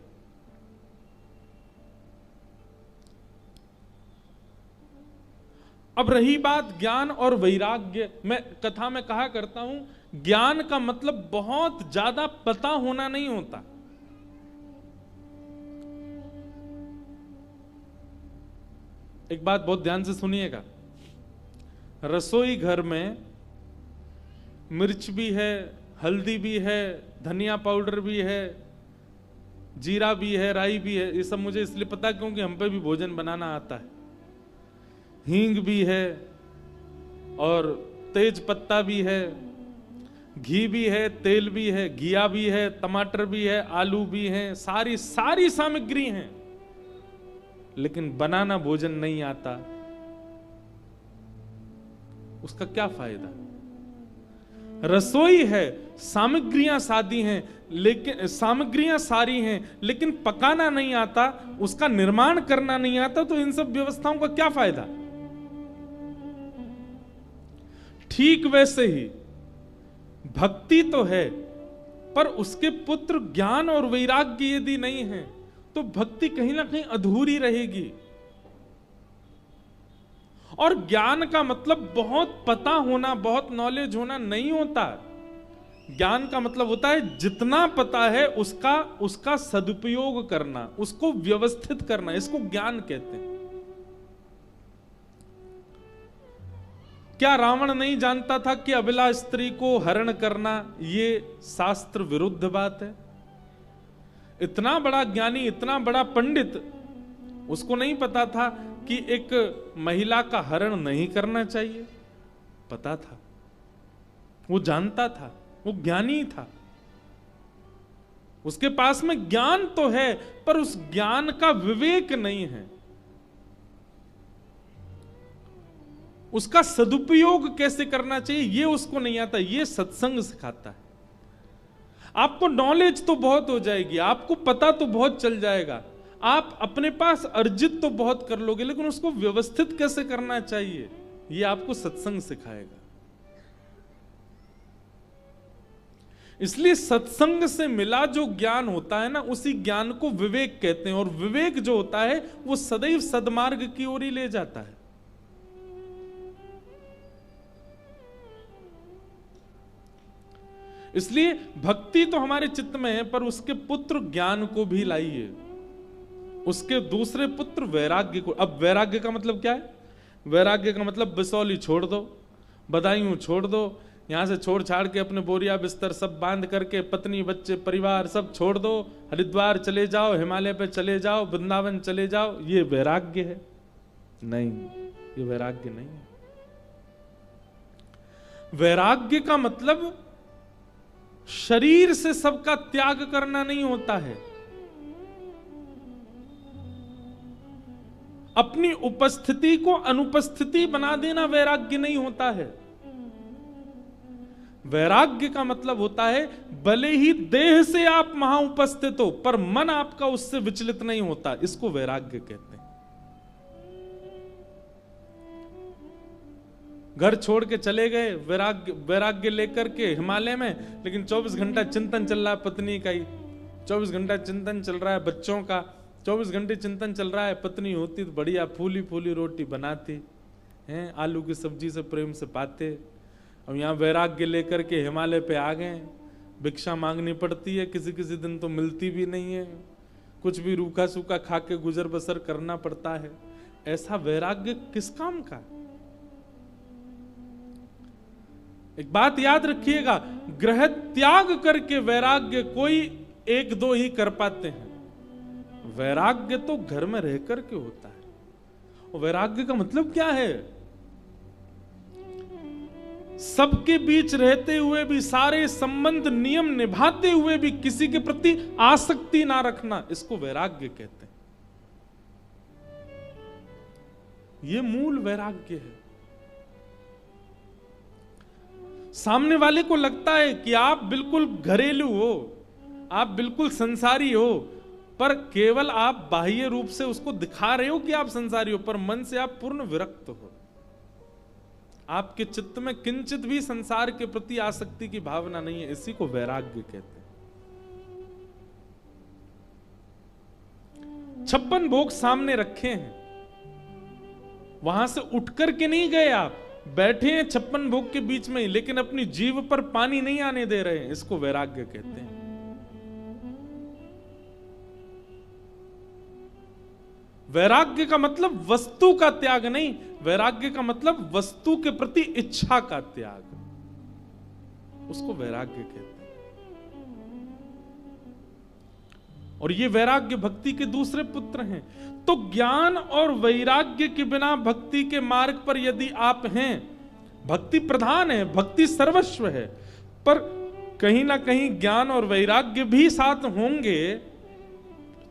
अब रही बात ज्ञान और वैराग्य, मैं कथा में कहा करता हूं, ज्ञान का मतलब बहुत ज्यादा पता होना नहीं होता। एक बात बहुत ध्यान से सुनिएगा। रसोई घर में मिर्च भी है, हल्दी भी है, धनिया पाउडर भी है, जीरा भी है, राई भी है। ये सब मुझे इसलिए पता क्योंकि हम पे भी भोजन बनाना आता है। हींग भी है और तेज पत्ता भी है, घी भी है, तेल भी है, घिया भी है, टमाटर भी है, आलू भी है, सारी सामग्री हैं, लेकिन बनाना भोजन नहीं आता। उसका क्या फायदा? रसोई है, सामग्रियां सादी हैं, लेकिन सामग्रियां सारी हैं, लेकिन पकाना नहीं आता, उसका निर्माण करना नहीं आता, तो इन सब व्यवस्थाओं का क्या फायदा? ठीक वैसे ही भक्ति तो है, पर उसके पुत्र ज्ञान और वैराग्य यदि नहीं है तो भक्ति कहीं ना कहीं अधूरी रहेगी। और ज्ञान का मतलब बहुत पता होना, बहुत नॉलेज होना नहीं होता। ज्ञान का मतलब होता है जितना पता है उसका सदुपयोग करना, उसको व्यवस्थित करना, इसको ज्ञान कहते हैं। क्या रावण नहीं जानता था कि अबला स्त्री को हरण करना ये शास्त्र विरुद्ध बात है? इतना बड़ा ज्ञानी, इतना बड़ा पंडित, उसको नहीं पता था कि एक महिला का हरण नहीं करना चाहिए, पता था, वो जानता था, वो ज्ञानी था, उसके पास में ज्ञान तो है पर उस ज्ञान का विवेक नहीं है, उसका सदुपयोग कैसे करना चाहिए ये उसको नहीं आता। ये सत्संग सिखाता है। आपको नॉलेज तो बहुत हो जाएगी, आपको पता तो बहुत चल जाएगा, आप अपने पास अर्जित तो बहुत कर लोगे, लेकिन उसको व्यवस्थित कैसे करना चाहिए ये आपको सत्संग सिखाएगा। इसलिए सत्संग से मिला जो ज्ञान होता है ना, उसी ज्ञान को विवेक कहते हैं, और विवेक जो होता है वो सदैव सद्मार्ग की ओर ही ले जाता है। इसलिए भक्ति तो हमारे चित्त में है, पर उसके पुत्र ज्ञान को भी लाइए, उसके दूसरे पुत्र वैराग्य को। अब वैराग्य का मतलब क्या है? वैराग्य का मतलब बिसौली छोड़ दो, बदायूं छोड़ दो, यहां से छोड़ छाड़ के अपने बोरिया बिस्तर सब बांध करके पत्नी बच्चे परिवार सब छोड़ दो, हरिद्वार चले जाओ, हिमालय पे चले जाओ, वृंदावन चले जाओ, ये वैराग्य है? नहीं, ये वैराग्य नहीं है। वैराग्य का मतलब शरीर से सबका त्याग करना नहीं होता है, अपनी उपस्थिति को अनुपस्थिति बना देना वैराग्य नहीं होता है। वैराग्य का मतलब होता है भले ही देह से आप वहां उपस्थित हो पर मन आपका उससे विचलित नहीं होता, इसको वैराग्य कहते हैं। घर छोड़ के चले गए वैराग्य लेकर के हिमालय में, लेकिन 24 घंटा चिंतन चल रहा है पत्नी का ही, 24 घंटा चिंतन चल रहा है बच्चों का, 24 घंटे चिंतन चल रहा है, पत्नी होती तो बढ़िया फूली फूली रोटी बनाती हैं, आलू की सब्जी से प्रेम से पाते। अब यहाँ वैराग्य लेकर के हिमालय पे आ गए, भिक्षा मांगनी पड़ती है, किसी किसी दिन तो मिलती भी नहीं है, कुछ भी रूखा सूखा खा के गुजर बसर करना पड़ता है। ऐसा वैराग्य किस काम का? एक बात याद रखिएगा, ग्रह त्याग करके वैराग्य कोई एक दो ही कर पाते हैं, वैराग्य तो घर में रह करके होता है। और वैराग्य का मतलब क्या है? सबके बीच रहते हुए भी, सारे संबंध नियम निभाते हुए भी किसी के प्रति आसक्ति ना रखना, इसको वैराग्य कहते हैं। यह मूल वैराग्य है। सामने वाले को लगता है कि आप बिल्कुल घरेलू हो, आप बिल्कुल संसारी हो, पर केवल आप बाह्य रूप से उसको दिखा रहे हो कि आप संसारी हो, पर मन से आप पूर्ण विरक्त हो। आपके चित्त में किंचित भी संसार के प्रति आसक्ति की भावना नहीं है, इसी को वैराग्य कहते हैं। 56 भोग सामने रखे हैं, वहां से उठ करके नहीं गए, आप बैठे हैं 56 भोग के बीच में ही, लेकिन अपनी जीभ पर पानी नहीं आने दे रहे हैं, इसको वैराग्य कहते हैं। वैराग्य का मतलब वस्तु का त्याग नहीं, वैराग्य का मतलब वस्तु के प्रति इच्छा का त्याग, उसको वैराग्य कहते हैं। और ये वैराग्य भक्ति के दूसरे पुत्र हैं। तो ज्ञान और वैराग्य के बिना भक्ति के मार्ग पर यदि आप हैं, भक्ति प्रधान है, भक्ति सर्वस्व है, पर कहीं ना कहीं ज्ञान और वैराग्य भी साथ होंगे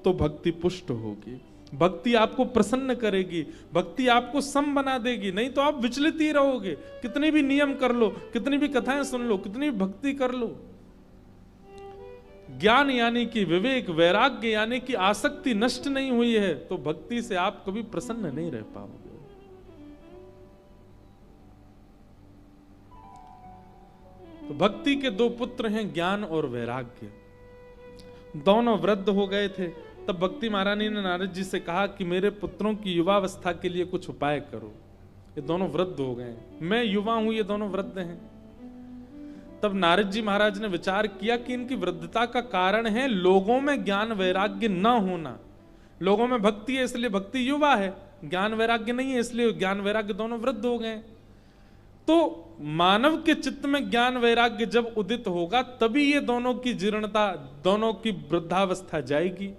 तो भक्ति पुष्ट होगी, भक्ति आपको प्रसन्न करेगी, भक्ति आपको सम बना देगी। नहीं तो आप विचलित ही रहोगे, कितने भी नियम कर लो, कितनी भी कथाएं सुन लो, कितनी भी भक्ति कर लो। ज्ञान यानी कि विवेक, वैराग्य यानी कि आसक्ति नष्ट नहीं हुई है तो भक्ति से आप कभी प्रसन्न नहीं रह पाओगे। तो भक्ति के दो पुत्र हैं, ज्ञान और वैराग्य। दोनों वृद्ध हो गए थे, तब भक्ति महारानी ने नारद जी से कहा कि मेरे पुत्रों की युवावस्था के लिए कुछ उपाय करो। ये दोनों वृद्ध हो गए, मैं युवा हूं, ये दोनों वृद्ध हैं। तब नारद जी महाराज ने विचार किया कि इनकी वृद्धता का कारण है लोगों में ज्ञान वैराग्य न होना। लोगों में भक्ति है इसलिए भक्ति युवा है, ज्ञान वैराग्य नहीं है इसलिए ज्ञान वैराग्य दोनों वृद्ध हो गए। तो मानव के चित्त में ज्ञान वैराग्य जब उदित होगा तभी ये दोनों की जीर्णता, दोनों की वृद्धावस्था जाएगी।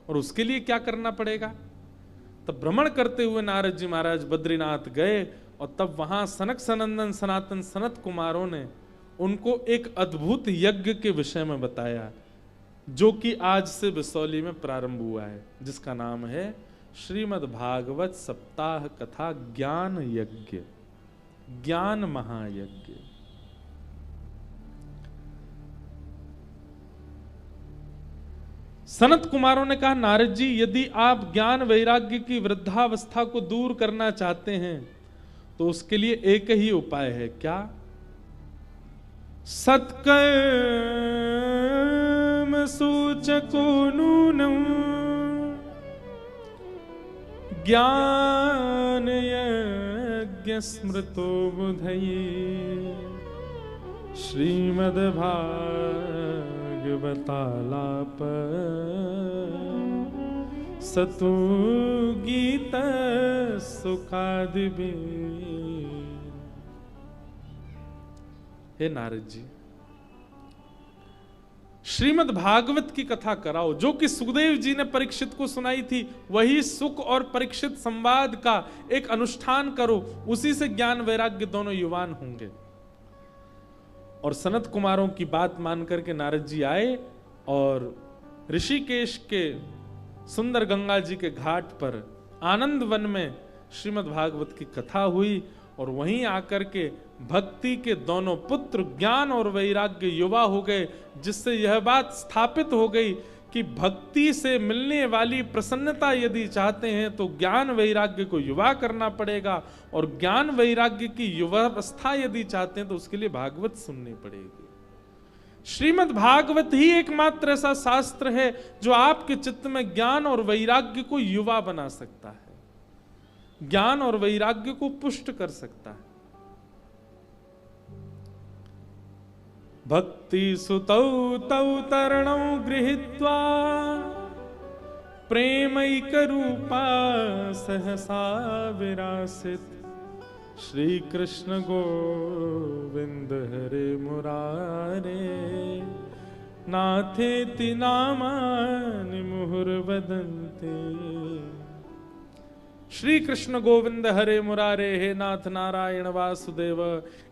और उसके लिए क्या करना पड़ेगा? तब भ्रमण करते हुए नारद जी महाराज बद्रीनाथ गए और तब वहां सनक सनंदन सनातन सनत कुमारों ने उनको एक अद्भुत यज्ञ के विषय में बताया, जो कि आज से बिसौली में प्रारंभ हुआ है, जिसका नाम है श्रीमद् भागवत सप्ताह कथा ज्ञान यज्ञ, ज्ञान महायज्ञ। सनत कुमारों ने कहा, नारद जी यदि आप ज्ञान वैराग्य की वृद्धावस्था को दूर करना चाहते हैं तो उसके लिए एक ही उपाय है। क्या? सत्कर्म सूचको नूनम ज्ञान यज्ञ स्मृतो बुधये श्रीमद् भागवतालाप सतु गीत सुखादिबे। हे नारद जी, श्रीमद् भागवत की कथा कराओ, जो कि सुखदेव जी ने परीक्षित को सुनाई थी। वही सुख और परीक्षित संवाद का एक अनुष्ठान करो, उसी से ज्ञान वैराग्य दोनों युवान होंगे। और सनत कुमारों की बात मान करके नारद जी आए और ऋषिकेश के सुंदर गंगा जी के घाट पर आनंद वन में श्रीमद् भागवत की कथा हुई। और वहीं आकर के भक्ति के दोनों पुत्र ज्ञान और वैराग्य युवा हो गए, जिससे यह बात स्थापित हो गई कि भक्ति से मिलने वाली प्रसन्नता यदि चाहते हैं तो ज्ञान वैराग्य को युवा करना पड़ेगा, और ज्ञान वैराग्य की युवावस्था यदि चाहते हैं तो उसके लिए भागवत सुननी पड़ेगी। श्रीमद् भागवत ही एकमात्र ऐसा शास्त्र है जो आपके चित्त में ज्ञान और वैराग्य को युवा बना सकता है, ज्ञान और वैराग्य को पुष्ट कर सकता है। भक्ति सुतौ तौ तरणौ गृहीत्वा प्रेमैक रूपा सहसा विरासित श्री कृष्ण गोविंद हरे मुरारे नाथेति नामानि मुहुर्वदन्ते। श्री कृष्ण गोविंद हरे मुरारे, हे नाथ नारायण वासुदेव।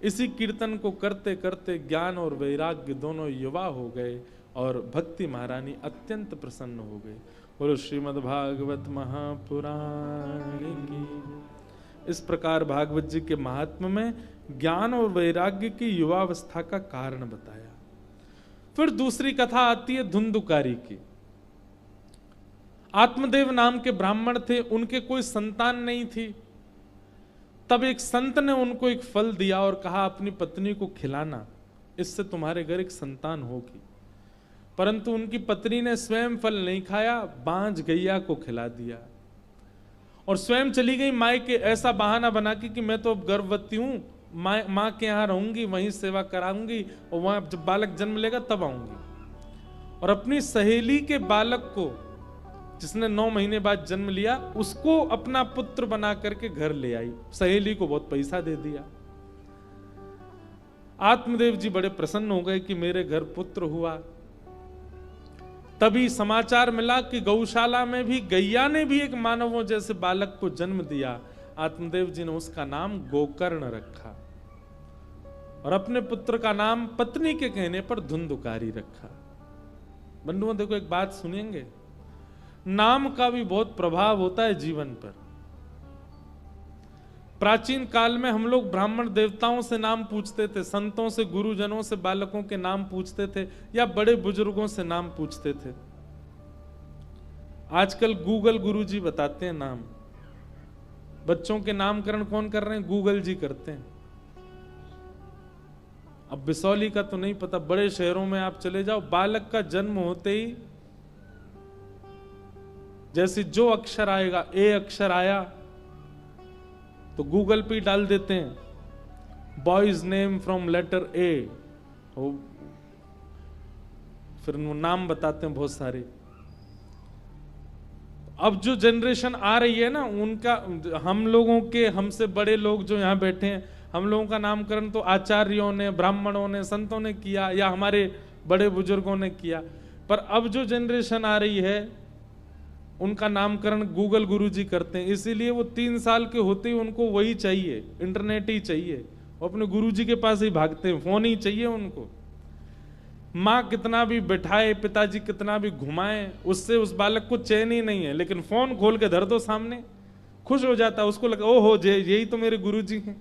इसी कीर्तन को करते करते ज्ञान और वैराग्य दोनों युवा हो गए और भक्ति महारानी अत्यंत प्रसन्न हो गई। बोलो श्रीमद् भागवत महापुराण की। इस प्रकार भागवत जी के महात्म्य में ज्ञान और वैराग्य की युवावस्था का कारण बताया। फिर दूसरी कथा आती है धुंधुकारी की। आत्मदेव नाम के ब्राह्मण थे, उनके कोई संतान नहीं थी। तब एक संत ने उनको एक फल दिया और कहा अपनी पत्नी को खिलाना, इससे तुम्हारे घर एक संतान होगी। परंतु उनकी पत्नी ने स्वयं फल नहीं खाया, बांझ गैया को खिला दिया और स्वयं चली गई मायके, ऐसा बहाना बना कि मैं तो अब गर्भवती हूं, माँ के यहाँ रहूंगी, वहीं सेवा कराऊंगी और वहां जब बालक जन्म लेगा तब आऊंगी। और अपनी सहेली के बालक को, जिसने 9 महीने बाद जन्म लिया, उसको अपना पुत्र बना करके घर ले आई। सहेली को बहुत पैसा दे दिया। आत्मदेव जी बड़े प्रसन्न हो गए कि मेरे घर पुत्र हुआ। तभी समाचार मिला कि गौशाला में भी गैया ने भी एक मानवों जैसे बालक को जन्म दिया। आत्मदेव जी ने उसका नाम गोकर्ण रखा और अपने पुत्र का नाम पत्नी के कहने पर धुंधुकारी रखा। बंधुओं देखो, एक बात सुनेंगे, नाम का भी बहुत प्रभाव होता है जीवन पर। प्राचीन काल में हम लोग ब्राह्मण देवताओं से नाम पूछते थे, संतों से, गुरुजनों से बालकों के नाम पूछते थे, या बड़े बुजुर्गों से नाम पूछते थे। आजकल गूगल गुरुजी बताते हैं नाम। बच्चों के नामकरण कौन कर रहे हैं? गूगल जी करते हैं। अब बिसौली का तो नहीं पता, बड़े शहरों में आप चले जाओ, बालक का जन्म होते ही जैसे जो अक्षर आएगा, ए अक्षर आया तो गूगल पे डाल देते हैं boys name from letter A, फिर नाम बताते हैं बहुत सारे। अब जो जनरेशन आ रही है ना, उनका, हम लोगों के, हमसे बड़े लोग जो यहाँ बैठे हैं, हम लोगों का नामकरण तो आचार्यों ने, ब्राह्मणों ने, संतों ने किया, या हमारे बड़े बुजुर्गों ने किया। पर अब जो जनरेशन आ रही है उनका नामकरण गूगल गुरुजी करते हैं, इसीलिए वो 3 साल के होते ही उनको वही चाहिए, इंटरनेट ही चाहिए, वो अपने गुरुजी के पास ही भागते हैं, फोन ही चाहिए उनको। माँ कितना भी बैठाए, पिताजी कितना भी घुमाए, उससे उस बालक को चैन ही नहीं है, लेकिन फोन खोल के धर दो सामने, खुश हो जाता है, उसको लगा ओहो यही तो मेरे गुरुजी हैं,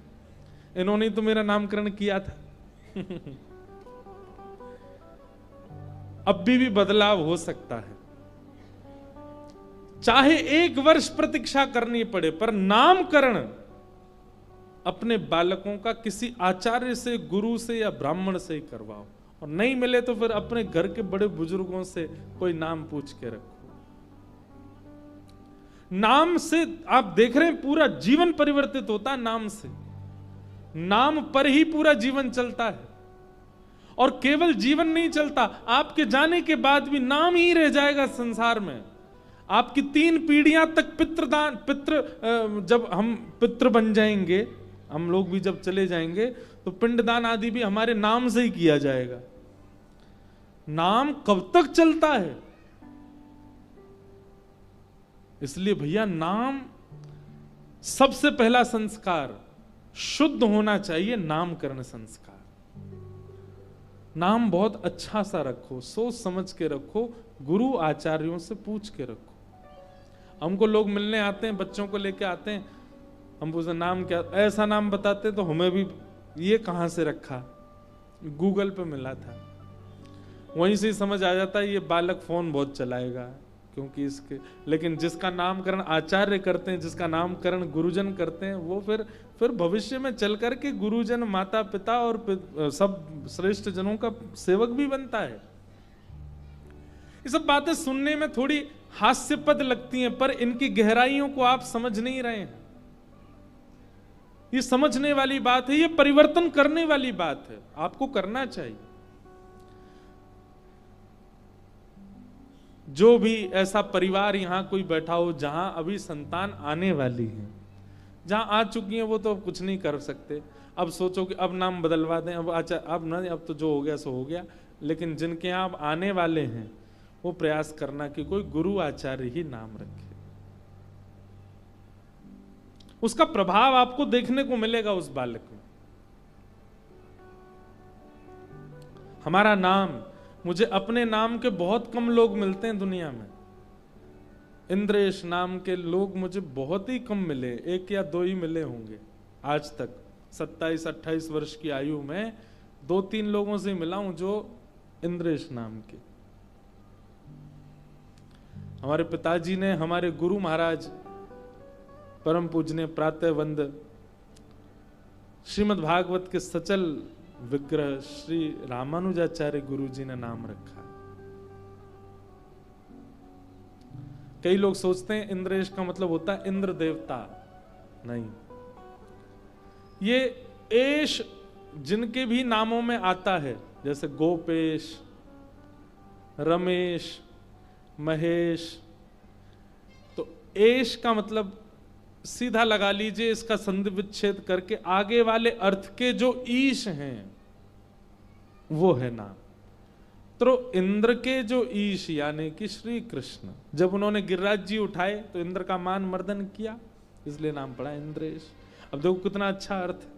इन्होंने तो मेरा नामकरण किया था। अब भी बदलाव हो सकता है, चाहे 1 वर्ष प्रतीक्षा करनी पड़े, पर नामकरण अपने बालकों का किसी आचार्य से, गुरु से या ब्राह्मण से ही करवाओ, और नहीं मिले तो फिर अपने घर के बड़े बुजुर्गों से कोई नाम पूछ के रखो। नाम से आप देख रहे हैं पूरा जीवन परिवर्तित होता है, नाम से, नाम पर ही पूरा जीवन चलता है। और केवल जीवन नहीं चलता, आपके जाने के बाद भी नाम ही रह जाएगा संसार में। आपकी 3 पीढ़ियां तक जब हम पितृ बन जाएंगे, हम लोग भी जब चले जाएंगे, तो पिंडदान आदि भी हमारे नाम से ही किया जाएगा। नाम कब तक चलता है? इसलिए भैया नाम सबसे पहला संस्कार शुद्ध होना चाहिए, नामकरण संस्कार। नाम बहुत अच्छा सा रखो, सोच समझ के रखो, गुरु आचार्यों से पूछ के रखो। हमको लोग मिलने आते हैं, बच्चों को लेके आते हैं, हम पूछते नाम क्या, ऐसा नाम बताते तो हमें भी ये कहां से रखा, गूगल पे मिला था, वहीं से ही समझ आ जाता है ये बालक फोन बहुत चलाएगा, क्योंकि इसके। लेकिन जिसका नामकरण आचार्य करते हैं, जिसका नामकरण गुरुजन करते हैं, वो फिर भविष्य में चल करके गुरुजन, माता पिता और सब श्रेष्ठ जनों का सेवक भी बनता है। ये सब बातें सुनने में थोड़ी हास्यपद लगती हैं, पर इनकी गहराइयों को आप समझ नहीं रहे हैं। ये समझने वाली बात है, ये परिवर्तन करने वाली बात है, आपको करना चाहिए। जो भी ऐसा परिवार यहां कोई बैठा हो जहां अभी संतान आने वाली है, जहां आ चुकी है वो तो अब कुछ नहीं कर सकते, अब सोचो कि अब नाम बदलवा दें, अब अच्छा अब तो जो हो गया सो हो गया। लेकिन जिनके यहां अब आने वाले हैं, वो प्रयास करना कि कोई गुरु आचार्य ही नाम रखे। उसका प्रभाव आपको देखने को मिलेगा उस बालक में। हमारा नाम, मुझे अपने नाम के बहुत कम लोग मिलते हैं दुनिया में। इंद्रेश नाम के लोग मुझे बहुत ही कम मिले, 1 या 2 ही मिले होंगे आज तक। 27-28 वर्ष की आयु में 2-3 लोगों से मिला हूं जो इंद्रेश नाम के। हमारे पिताजी ने, हमारे गुरु महाराज परम पूजनीय प्रातः वंद श्रीमद् भागवत के सचल विग्रह श्री रामानुजाचार्य गुरु जी ने नाम रखा। कई लोग सोचते हैं इंद्रेश का मतलब होता है इंद्र देवता, नहीं। ये एश जिनके भी नामों में आता है, जैसे गोपेश, रमेश, महेश, तो एश का मतलब सीधा लगा लीजिए, इसका संधि विच्छेद करके आगे वाले अर्थ के जो ईश हैं वो है नाम। तो इंद्र के जो ईश यानी कि श्री कृष्ण, जब उन्होंने गिरिराज जी उठाए तो इंद्र का मान मर्दन किया, इसलिए नाम पड़ा इंद्रेश। अब देखो कितना अच्छा अर्थ है।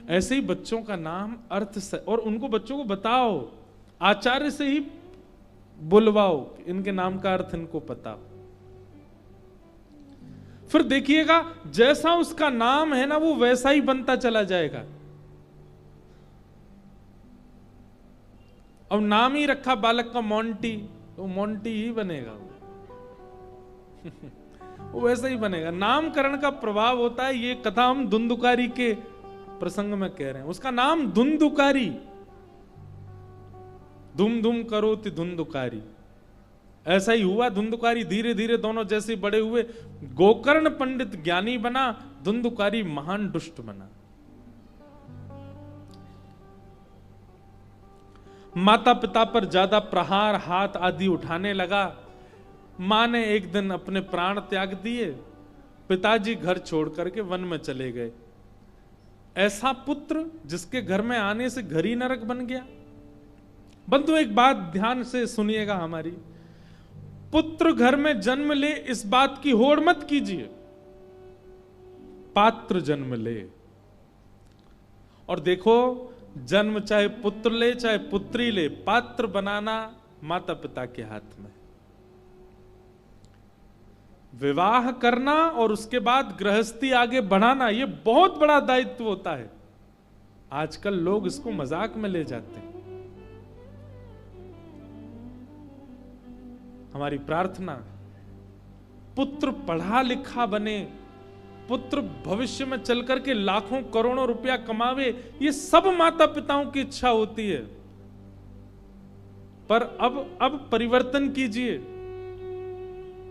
ऐसे ही बच्चों का नाम अर्थ से, और उनको बच्चों को बताओ, आचार्य से ही बुलवाओ, इनके नाम का अर्थ इनको पता हो। फिर देखिएगा जैसा उसका नाम है ना, वो वैसा ही बनता चला जाएगा। अब नाम ही रखा बालक का मोंटी, तो मोंटी ही बनेगा वो वैसा ही बनेगा। नामकरण का प्रभाव होता है। ये कथा हम धुंधुकारी के प्रसंग में कह रहे हैं। उसका नाम धुंधुकारी, धुम धुम करोति धुंधुकारी, ऐसा ही हुआ। धुंधुकारी धीरे धीरे दोनों जैसे बड़े हुए। गोकर्ण पंडित ज्ञानी बना, धुंधुकारी महान दुष्ट बना। माता पिता पर ज्यादा प्रहार, हाथ आदि उठाने लगा। मां ने एक दिन अपने प्राण त्याग दिए। पिताजी घर छोड़ करके वन में चले गए। ऐसा पुत्र जिसके घर में आने से घर ही नरक बन गया। बंधु एक बात ध्यान से सुनिएगा हमारी, पुत्र घर में जन्म ले इस बात की होड़ मत कीजिए, पात्र जन्म ले। और देखो, जन्म चाहे पुत्र ले चाहे पुत्री ले, पात्र बनाना माता पिता के हाथ में। विवाह करना और उसके बाद गृहस्थी आगे बढ़ाना, यह बहुत बड़ा दायित्व होता है। आजकल लोग इसको मजाक में ले जाते हैं। हमारी प्रार्थना, पुत्र पढ़ा लिखा बने, पुत्र भविष्य में चल करके लाखों करोड़ों रुपया कमावे, ये सब माता पिताओं की इच्छा होती है। पर अब परिवर्तन कीजिए।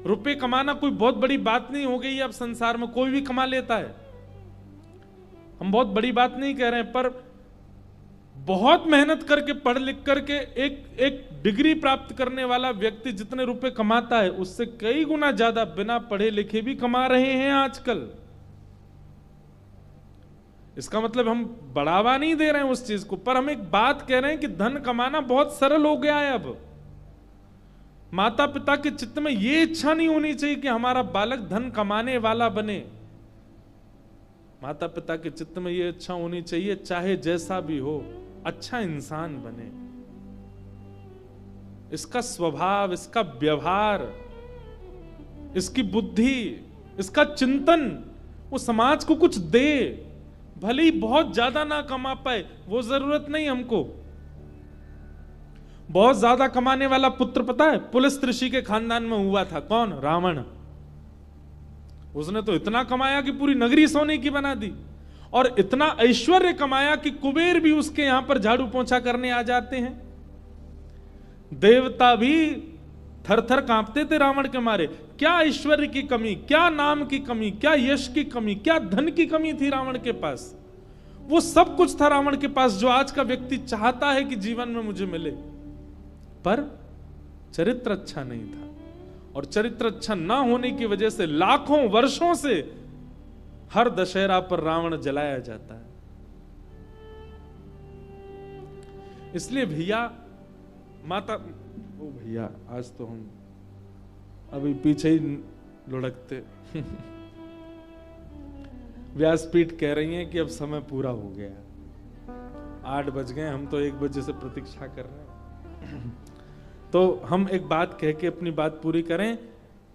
रुपए कमाना कोई बहुत बड़ी बात नहीं हो गई। अब संसार में कोई भी कमा लेता है, हम बहुत बड़ी बात नहीं कह रहे हैं, पर बहुत मेहनत करके पढ़ लिख करके एक डिग्री प्राप्त करने वाला व्यक्ति जितने रुपए कमाता है, उससे कई गुना ज्यादा बिना पढ़े लिखे भी कमा रहे हैं आजकल। इसका मतलब हम बढ़ावा नहीं दे रहे हैं उस चीज को, पर हम एक बात कह रहे हैं कि धन कमाना बहुत सरल हो गया है। अब माता पिता के चित्त में यह इच्छा नहीं होनी चाहिए कि हमारा बालक धन कमाने वाला बने। माता पिता के चित्त में यह इच्छा होनी चाहिए, चाहे जैसा भी हो, अच्छा इंसान बने। इसका स्वभाव, इसका व्यवहार, इसकी बुद्धि, इसका चिंतन, वो समाज को कुछ दे। भले ही बहुत ज्यादा ना कमा पाए, वो जरूरत नहीं हमको। बहुत ज्यादा कमाने वाला पुत्र पता है पुलिस ऋषि के खानदान में हुआ था। कौन? रावण। उसने तो इतना कमाया कि पूरी नगरी सोने की बना दी, और इतना ऐश्वर्य कमाया कि कुबेर भी उसके यहां पर झाड़ू पोंछा करने आ जाते हैं। देवता भी थर थर कांपते थे रावण के मारे। क्या ऐश्वर्य की कमी, क्या नाम की कमी, क्या यश की कमी, क्या धन की कमी थी रावण के पास। वो सब कुछ था रावण के पास जो आज का व्यक्ति चाहता है कि जीवन में मुझे मिले, पर चरित्र अच्छा नहीं था। और चरित्र अच्छा ना होने की वजह से लाखों वर्षों से हर दशहरा पर रावण जलाया जाता है। इसलिए भैया, माता, ओ भैया, आज तो हम अभी पीछे ही लुढ़कते। व्यासपीठ कह रही हैं कि अब समय पूरा हो गया, 8 बज गए, हम तो 1 बजे से प्रतीक्षा कर रहे हैं। तो हम एक बात कह के अपनी बात पूरी करें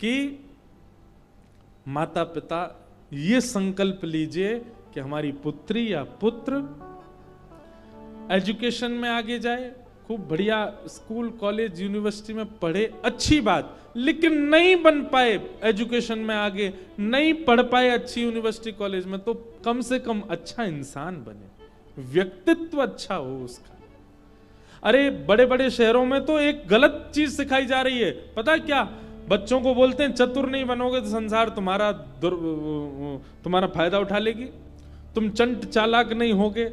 कि माता पिता ये संकल्प लीजिए कि हमारी पुत्री या पुत्र एजुकेशन में आगे जाए, खूब बढ़िया स्कूल कॉलेज यूनिवर्सिटी में पढ़े, अच्छी बात, लेकिन नहीं बन पाए एजुकेशन में आगे, नहीं पढ़ पाए अच्छी यूनिवर्सिटी कॉलेज में, तो कम से कम अच्छा इंसान बने, व्यक्तित्व अच्छा हो उसका। अरे बड़े बड़े शहरों में तो एक गलत चीज सिखाई जा रही है, पता है क्या? बच्चों को बोलते हैं चतुर नहीं बनोगे तो संसार तुम्हारा फायदा उठा लेगी, तुम चंट चालाक नहीं होगे।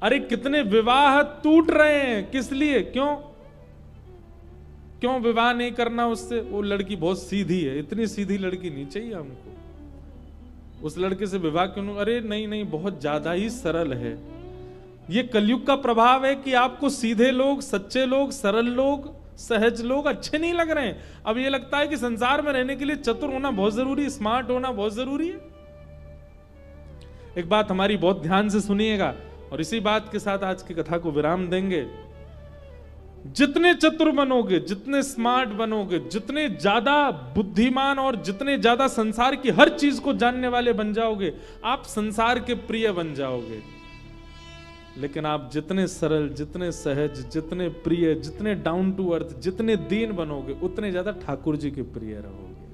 अरे कितने विवाह टूट रहे हैं, किस लिए? क्यों विवाह नहीं करना उससे? वो लड़की बहुत सीधी है, इतनी सीधी लड़की नहीं चाहिए हमको, उस लड़के से विवाह क्यों? अरे नहीं, बहुत ज्यादा ही सरल है। ये कलयुग का प्रभाव है कि आपको सीधे लोग, सच्चे लोग, सरल लोग, सहज लोग अच्छे नहीं लग रहे हैं। अब ये लगता है कि संसार में रहने के लिए चतुर होना बहुत जरूरी है, स्मार्ट होना बहुत जरूरी है। एक बात हमारी बहुत ध्यान से सुनिएगा, और इसी बात के साथ आज की कथा को विराम देंगे। जितने चतुर बनोगे, जितने स्मार्ट बनोगे, जितने ज्यादा बुद्धिमान और जितने ज्यादा संसार की हर चीज को जानने वाले बन जाओगे, आप संसार के प्रिय बन जाओगे। लेकिन आप जितने सरल, जितने सहज, जितने प्रिय, जितने डाउन टू अर्थ, जितने दीन बनोगे, उतने ज्यादा ठाकुर जी के प्रिय रहोगे।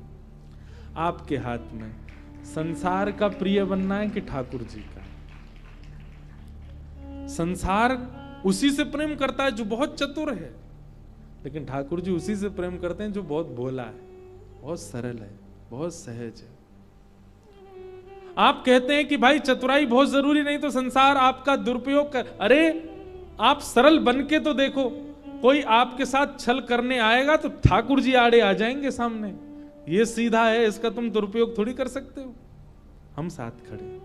आपके हाथ में संसार का प्रिय बनना है कि ठाकुर जी का। संसार उसी से प्रेम करता है जो बहुत चतुर है, लेकिन ठाकुर जी उसी से प्रेम करते हैं जो बहुत भोला है, बहुत सरल है, बहुत सहज है। आप कहते हैं कि भाई चतुराई बहुत जरूरी, नहीं तो संसार आपका दुरुपयोग कर। अरे आप सरल बन के तो देखो, कोई आपके साथ छल करने आएगा तो ठाकुर जी आड़े आ जाएंगे सामने। ये सीधा है, इसका तुम दुरुपयोग थोड़ी कर सकते हो, हम साथ खड़े।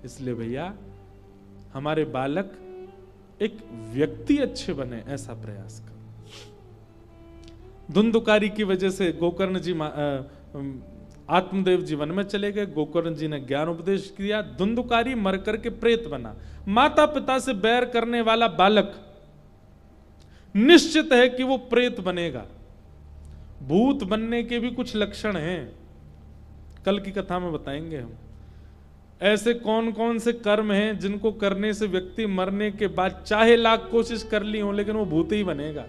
इसलिए भैया, हमारे बालक एक व्यक्ति अच्छे बने, ऐसा प्रयास करो। धुंधुकारी की वजह से गोकर्ण जी आत्मदेव जी वन में चले गए, गोकर्ण जी ने ज्ञान उपदेश किया, धुंधुकारी मर करके प्रेत बना। माता पिता से बैर करने वाला बालक निश्चित है कि वो प्रेत बनेगा। भूत बनने के भी कुछ लक्षण हैं, कल की कथा में बताएंगे हम। ऐसे कौन कौन से कर्म हैं जिनको करने से व्यक्ति मरने के बाद चाहे लाख कोशिश कर ली हो लेकिन वो भूत ही बनेगा।